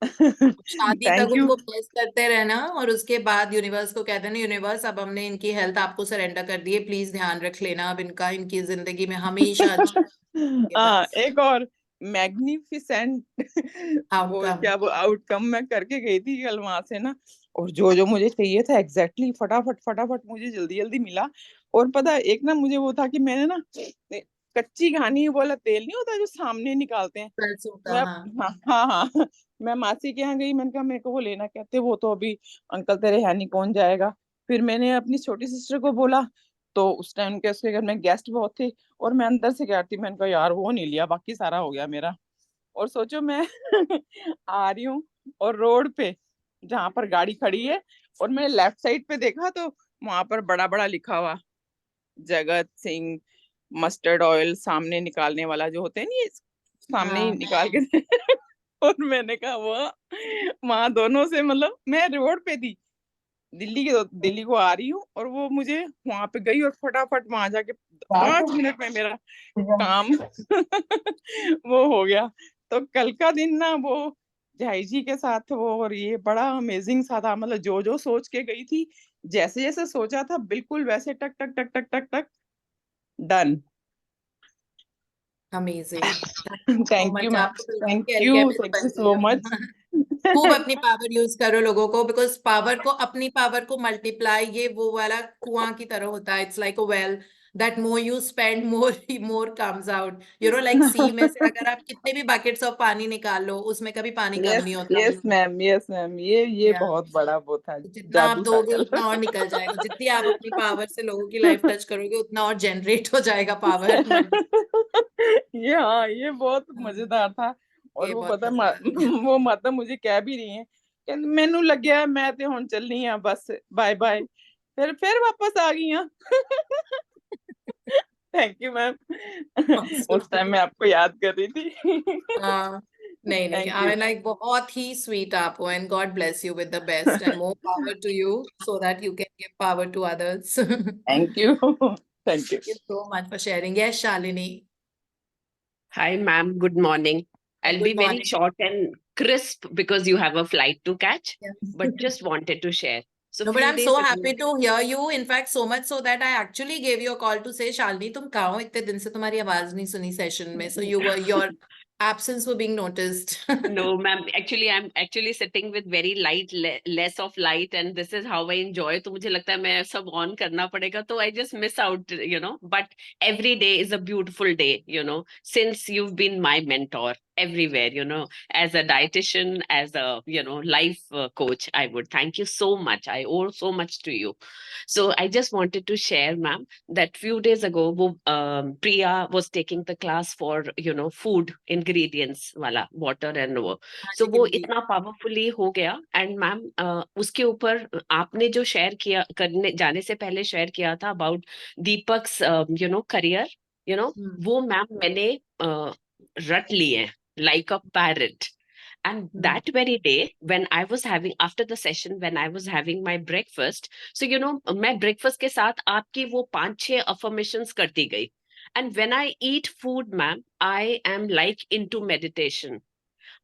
शादी तक थैंक यू। उनको ब्लेस करते रहना और उसके बाद यूनिवर्स को कहते ना, यूनिवर्स अब हमने इनकी हेल्थ आपको सरेंडर कर दी है, प्लीज ध्यान रख लेना अब इनका, इनकी जिंदगी में हमेशा अच्छी के हाँ बस एक और मैग्निफिसेंट वो आउटकम। क्या वो आउटकम मैं करके गई थी कल वहां से ना। और जो जो मुझे चाहिए था एग्जैक्टली फटाफट फटाफट मुझे जल्दी जल्दी मिला। और पता है, एक ना मुझे वो था कि मैंने ना कच्ची घानी वाला तेल नहीं होता जो सामने निकालते हैं। सरसों का, मैं हाँ। हाँ हाँ हाँ मैं मासी के यहाँ गई, मैंने कहा मेरे को वो लेना। कहते वो तो अभी अंकल तेरे है नहीं, कौन जाएगा। फिर मैंने अपनी छोटी सिस्टर को बोला, तो उस टाइम के उसके घर में गेस्ट बहुत थे। और मैं अंदर से कह रही, मैंने कहा यार वो नहीं लिया, बाकी सारा हो गया मेरा। और सोचो मैं आ रही हूँ और रोड पे जहां पर गाड़ी खड़ी है और मैंने लेफ्ट साइड पे देखा तो वहां पर बड़ा बड़ा लिखा हुआ जगत सिंह मस्टर्ड ऑयल सामने निकालने वाला जो होते हैं नहीं, सामने ही हाँ, निकाल के और मैंने कहा वो वहां दोनों से मतलब मैं रोड पे थी दिल्ली को आ रही हूँ और वो मुझे वहां पे गई और फटाफट वहां जाके 5 मिनट में मेरा काम वो हो गया। तो कल का दिन ना वो झाई जी के साथ वो, और ये बड़ा अमेजिंग सा था। मतलब जो जो सोच के गई थी, जैसे जैसे सोचा था बिल्कुल वैसे टक टक टक टक टक टक done. Amazing. Thank you so thank you much. Ma'am. आपको बिल्कुल थैंक कह यू, के थैंक यू बन सो गई मच। अब। खूब अपनी पावर यूज करो लोगों को, बिकॉज पावर को, अपनी पावर को मल्टीप्लाई, ये वो वाला कुआं की तरह होता है। It's like a well that more you spend more comes out, like सी में से अगर आप कितने भी बकेट्स ऑफ पानी निकाल लो, उसमें कभी पानी कम यस नहीं होता। यस मैम, यस मैम, ये या बहुत बड़ा वो था, जितना आप जादू था दोगे कल। उतना और निकल जाएगा, जितनी आप अपनी पावर से लोगों की लाइफ टच करोगे उतना और जनरेट हो जाएगा पावर मल्टी। ये हाँ ये बहुत मजेदार था। और ये वो बहुत पता मजेदार है। वो माता मुझे कह भी रही है कि मैनू लग्या मैं ते हुन चलनी आ बस, बाय बाय। फिर वापस आ गई हाँ। Thank you ma'am. उस टाइम मैं आपको याद कर रही थी। हाँ, नहीं नहीं, thank I you. Mean like बहुत ही स्वीट आप हो, and God bless you with the best and more power to you, so that you can give power to others. Thank thank you. Thank you. You so much for sharing. Yes Shalini. Hi, ma'am. Good morning. I'll be good very morning. short and crisp because you have a flight to catch, but just wanted to share. So No, but few I'm days so ago, happy to hear you. In fact, so much so that I actually gave you a call to say, Shalini, तुम कहाँ हो? इतने दिन से तुम्हारी आवाज नहीं सुनी session में. So your absence were being noticed. no, ma'am. Actually, I'm actually sitting with very light, less of light, and this is how I enjoy. तो मुझे लगता है मैं सब on करना पड़ेगा, तो I just miss out, you know. But every day is a beautiful day, you know. Since you've been my mentor everywhere, you know, as a dietitian, as a, you know, life coach, I would thank you so much. I owe so much to you. So I just wanted to share, ma'am, that few days ago, Priya was taking the class for, you know, food ingredients wala, water and वो. So वो इतना powerfully हो गया. And ma'am, उसके ऊपर आपने जो share किया करने जाने से पहले share किया था about Deepak's, you know, career, you know, वो ma'am मैंने रट लिए like a parrot. And that very day, when I was having, after the session, when I was having my breakfast, so, you know, मैं breakfast के साथ आपकी वो 5-6 affirmations करती गई. And when I eat food, ma'am, I am like into meditation.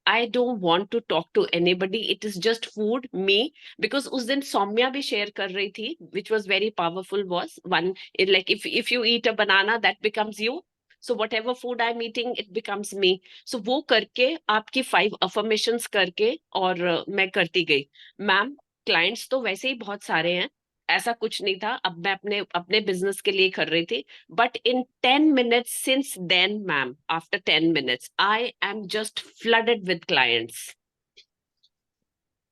I don't want to talk to anybody. It is just food, me. Because उस दिन सौम्या भी share कर रही थी, which was very powerful, was one, like if you eat a banana, that becomes you. So whatever food I'm eating, it becomes me. So वो करके आपकी 5 affirmations करके और मैं करती गई. Ma'am, clients तो वैसे ही बहुत सारे हैं. ऐसा कुछ नहीं था. अब मैं अपने business के लिए कर रही थी. But in 10 minutes since then, ma'am, after 10 minutes, I am just flooded with clients.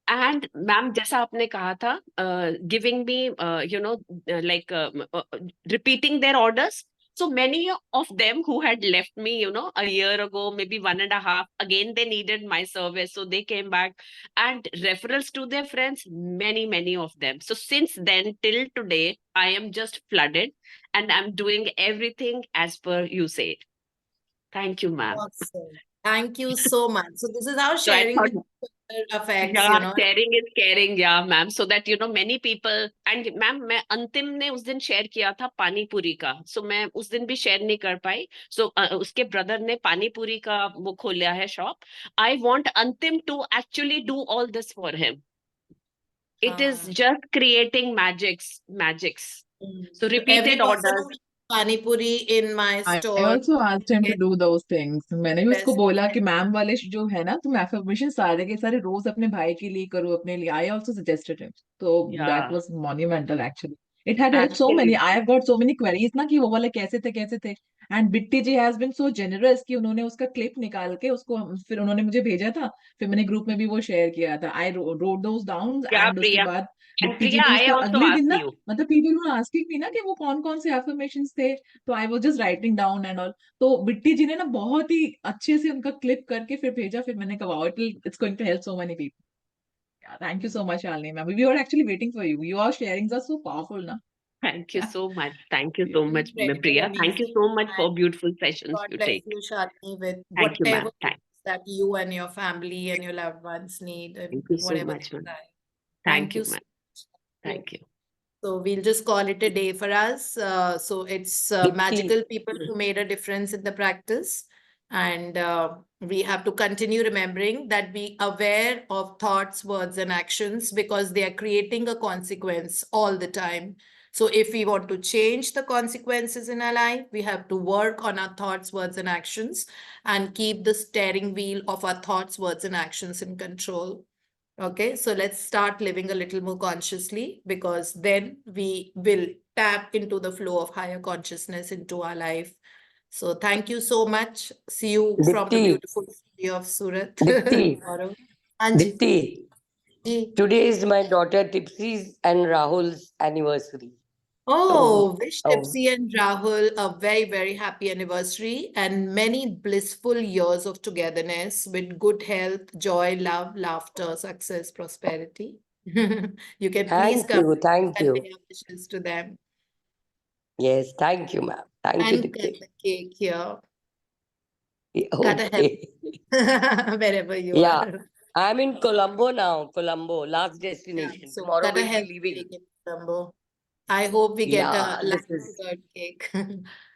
And ma'am, जैसा आपने कहा था, giving me, you know, like repeating their orders. So many of them who had left me, you know, a year ago, maybe 1.5, again, they needed my service. So they came back and referrals to their friends, many of them. So since then till today, I am just flooded and I'm doing everything as per you said. Thank you, ma'am. Awesome. Thank you so much. So this is how So I sharing thought, with each other affects, yeah, you know. sharing is caring, yeah, ma'am. So that, you know, many people, and ma'am, मैं अंतिम ने उस दिन share किया था पानी पूरी का. So मैं उस दिन भी शेयर नहीं कर पाई. So उसके ब्रदर ने पानी पूरी का वो खोला है शॉप. I want अंतिम to actually do all this for him. It is just creating magics. So So every repeated person orders. who eats pani puri in my I store also asked him to gets do those things. मैंने भी उसको best. बोला कि ma'am वाले जो है ना, तुम एफर्मेशन सारे के सारे रोज अपने भाई के लिए करो, अपने लिए. I also suggested him. So that Yeah, was monumental actually. It had helped so many. I absolutely. have got so many queries ना कि वो वाले कैसे थे. And Bitti ji has been so generous कि उन्होंने उसका क्लिप निकाल के उसको फिर उन्होंने मुझे भेजा था. फिर मैंने ग्रुप में भी वो शेयर किया था. I wrote those down Yeah, and उसके Priya. बाद And बिट्टी जी Priya, ने I उसके also अगले दिन asked ना, you. मतलब people were asking me ना कि वो कौन से affirmations थे. तो I was just writing down and all. तो बिट्टी जी ने ना बहुत ही अच्छे से उनका क्लिप करके फिर भेजा. फिर मैंने कहा it's going to help so many people. Yeah, thank you so much, Shalini ma'am. We were actually waiting for you. Your sharings are so powerful now. Thank you so much. Thank you so much, Incredible, Priya. Thank you amazing. so much for And beautiful sessions God you bless take. you, Shalini, with Thank you, ma'am. whatever it is that you and your family and your loved ones need and Thank you so whatever much, they ma'am. desire. Thank Thank you, you so ma'am. much. Thank you. So we'll just call it a day for us. So it's magical people who made a difference in the practice. And we have to continue remembering that be aware of thoughts, words, and actions because they are creating a consequence all the time. So if we want to change the consequences in our life, we have to work on our thoughts, words, and actions and keep the steering wheel of our thoughts, words, and actions in control. Okay, so let's start living a little more consciously because then we will tap into the flow of higher consciousness into our life. So thank you so much. See you from the Dipti, beautiful city of Surat Dipti, tomorrow. Anji. Dipti, Ji. today is my daughter Tipsy's and Rahul's anniversary. Oh, wish Oh, Tipsy and Rahul a very, very happy anniversary and many blissful years of togetherness with good health, joy, love, laughter, success, prosperity. You can please thank come you, thank and you. convey our wishes to them Yes, thank you, ma'am. Thank you, and cut Dipti. the cake here. Yeah, Cut a okay. wherever you Yeah, are. I'm in Colombo now, Colombo, last Yeah, destination. so Tomorrow cut a we'll be healthy leaving. cake in December. I hope we get a Yeah, this live is, dessert cake.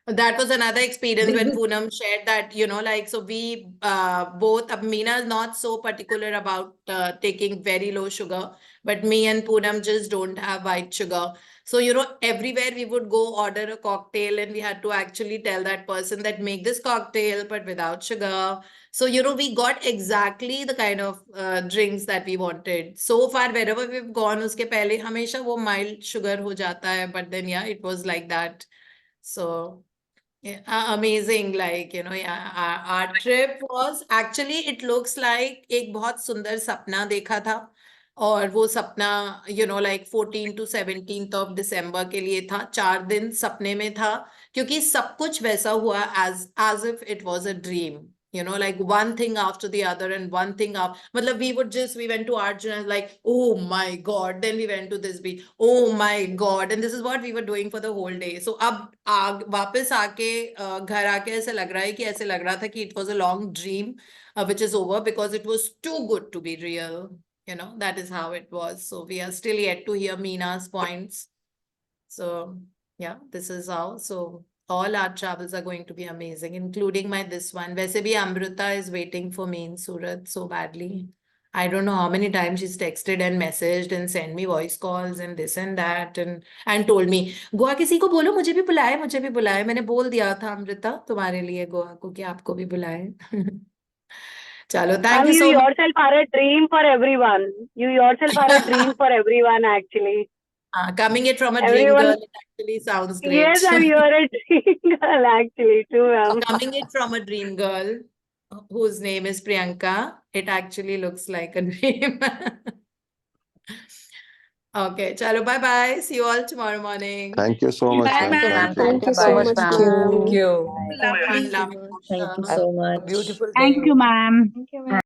That was another experience when Poonam shared that, like, so we both, Meena is not so particular about taking very low sugar, but me and Poonam just don't have white sugar. So, everywhere we would go order a cocktail and we had to actually tell that person that make this cocktail, but without sugar. So, we got exactly the kind of drinks that we wanted. So far, wherever we've gone, uske pehle hamesha wo mild sugar ho jata hai, but then yeah, it was like that. So yeah, amazing. Like, yeah, our trip was actually, it looks like एक बहुत सुंदर सपना देखा था और वो सपना like 14 to 17th of December के लिए था. 4 दिन सपने में था क्योंकि सब कुछ वैसा हुआ as if it was a dream. Like one thing after the other and one thing after. Matlab, we went to Arjuna, like, oh my God. Then we went to this beach. Oh my God. And this is what we were doing for the whole day. So अब वापस आके घर आके ऐसे लग रहा है कि ऐसे लग रहा था कि it was a long dream which is over because it was too good to be real. That is how it was. So we are still yet to hear Meena's points. So yeah, this is how. So all our travels are going to be amazing, including my this one. वैसे भी Amrita is waiting for me in Surat so badly. I don't know how many times she's texted and messaged and sent me voice calls and this and that and told me, Goa किसी को बोलो मुझे भी बुलाए. मैंने बोल दिया था अमृता तुम्हारे लिए गोवा को कि आपको भी बुलाए. चलो, thank you you so much. yourself are a dream for everyone. You yourself are a dream for everyone, actually. Coming it from a dream Everyone, girl, it actually sounds great. yes, and you are a dream girl, actually, too, ma'am. Coming it from a dream girl whose name is Priyanka, it actually looks like a dream. Okay, chalo, bye-bye. See you all tomorrow morning. Thank you so much, Bye, ma'am. ma'am. Thank you. Thank you so much, Thank ma'am. you. Thank you. Lovely. Thank you so much. Thank you Have so a much. beautiful day. Thank you, ma'am. Thank you, ma'am.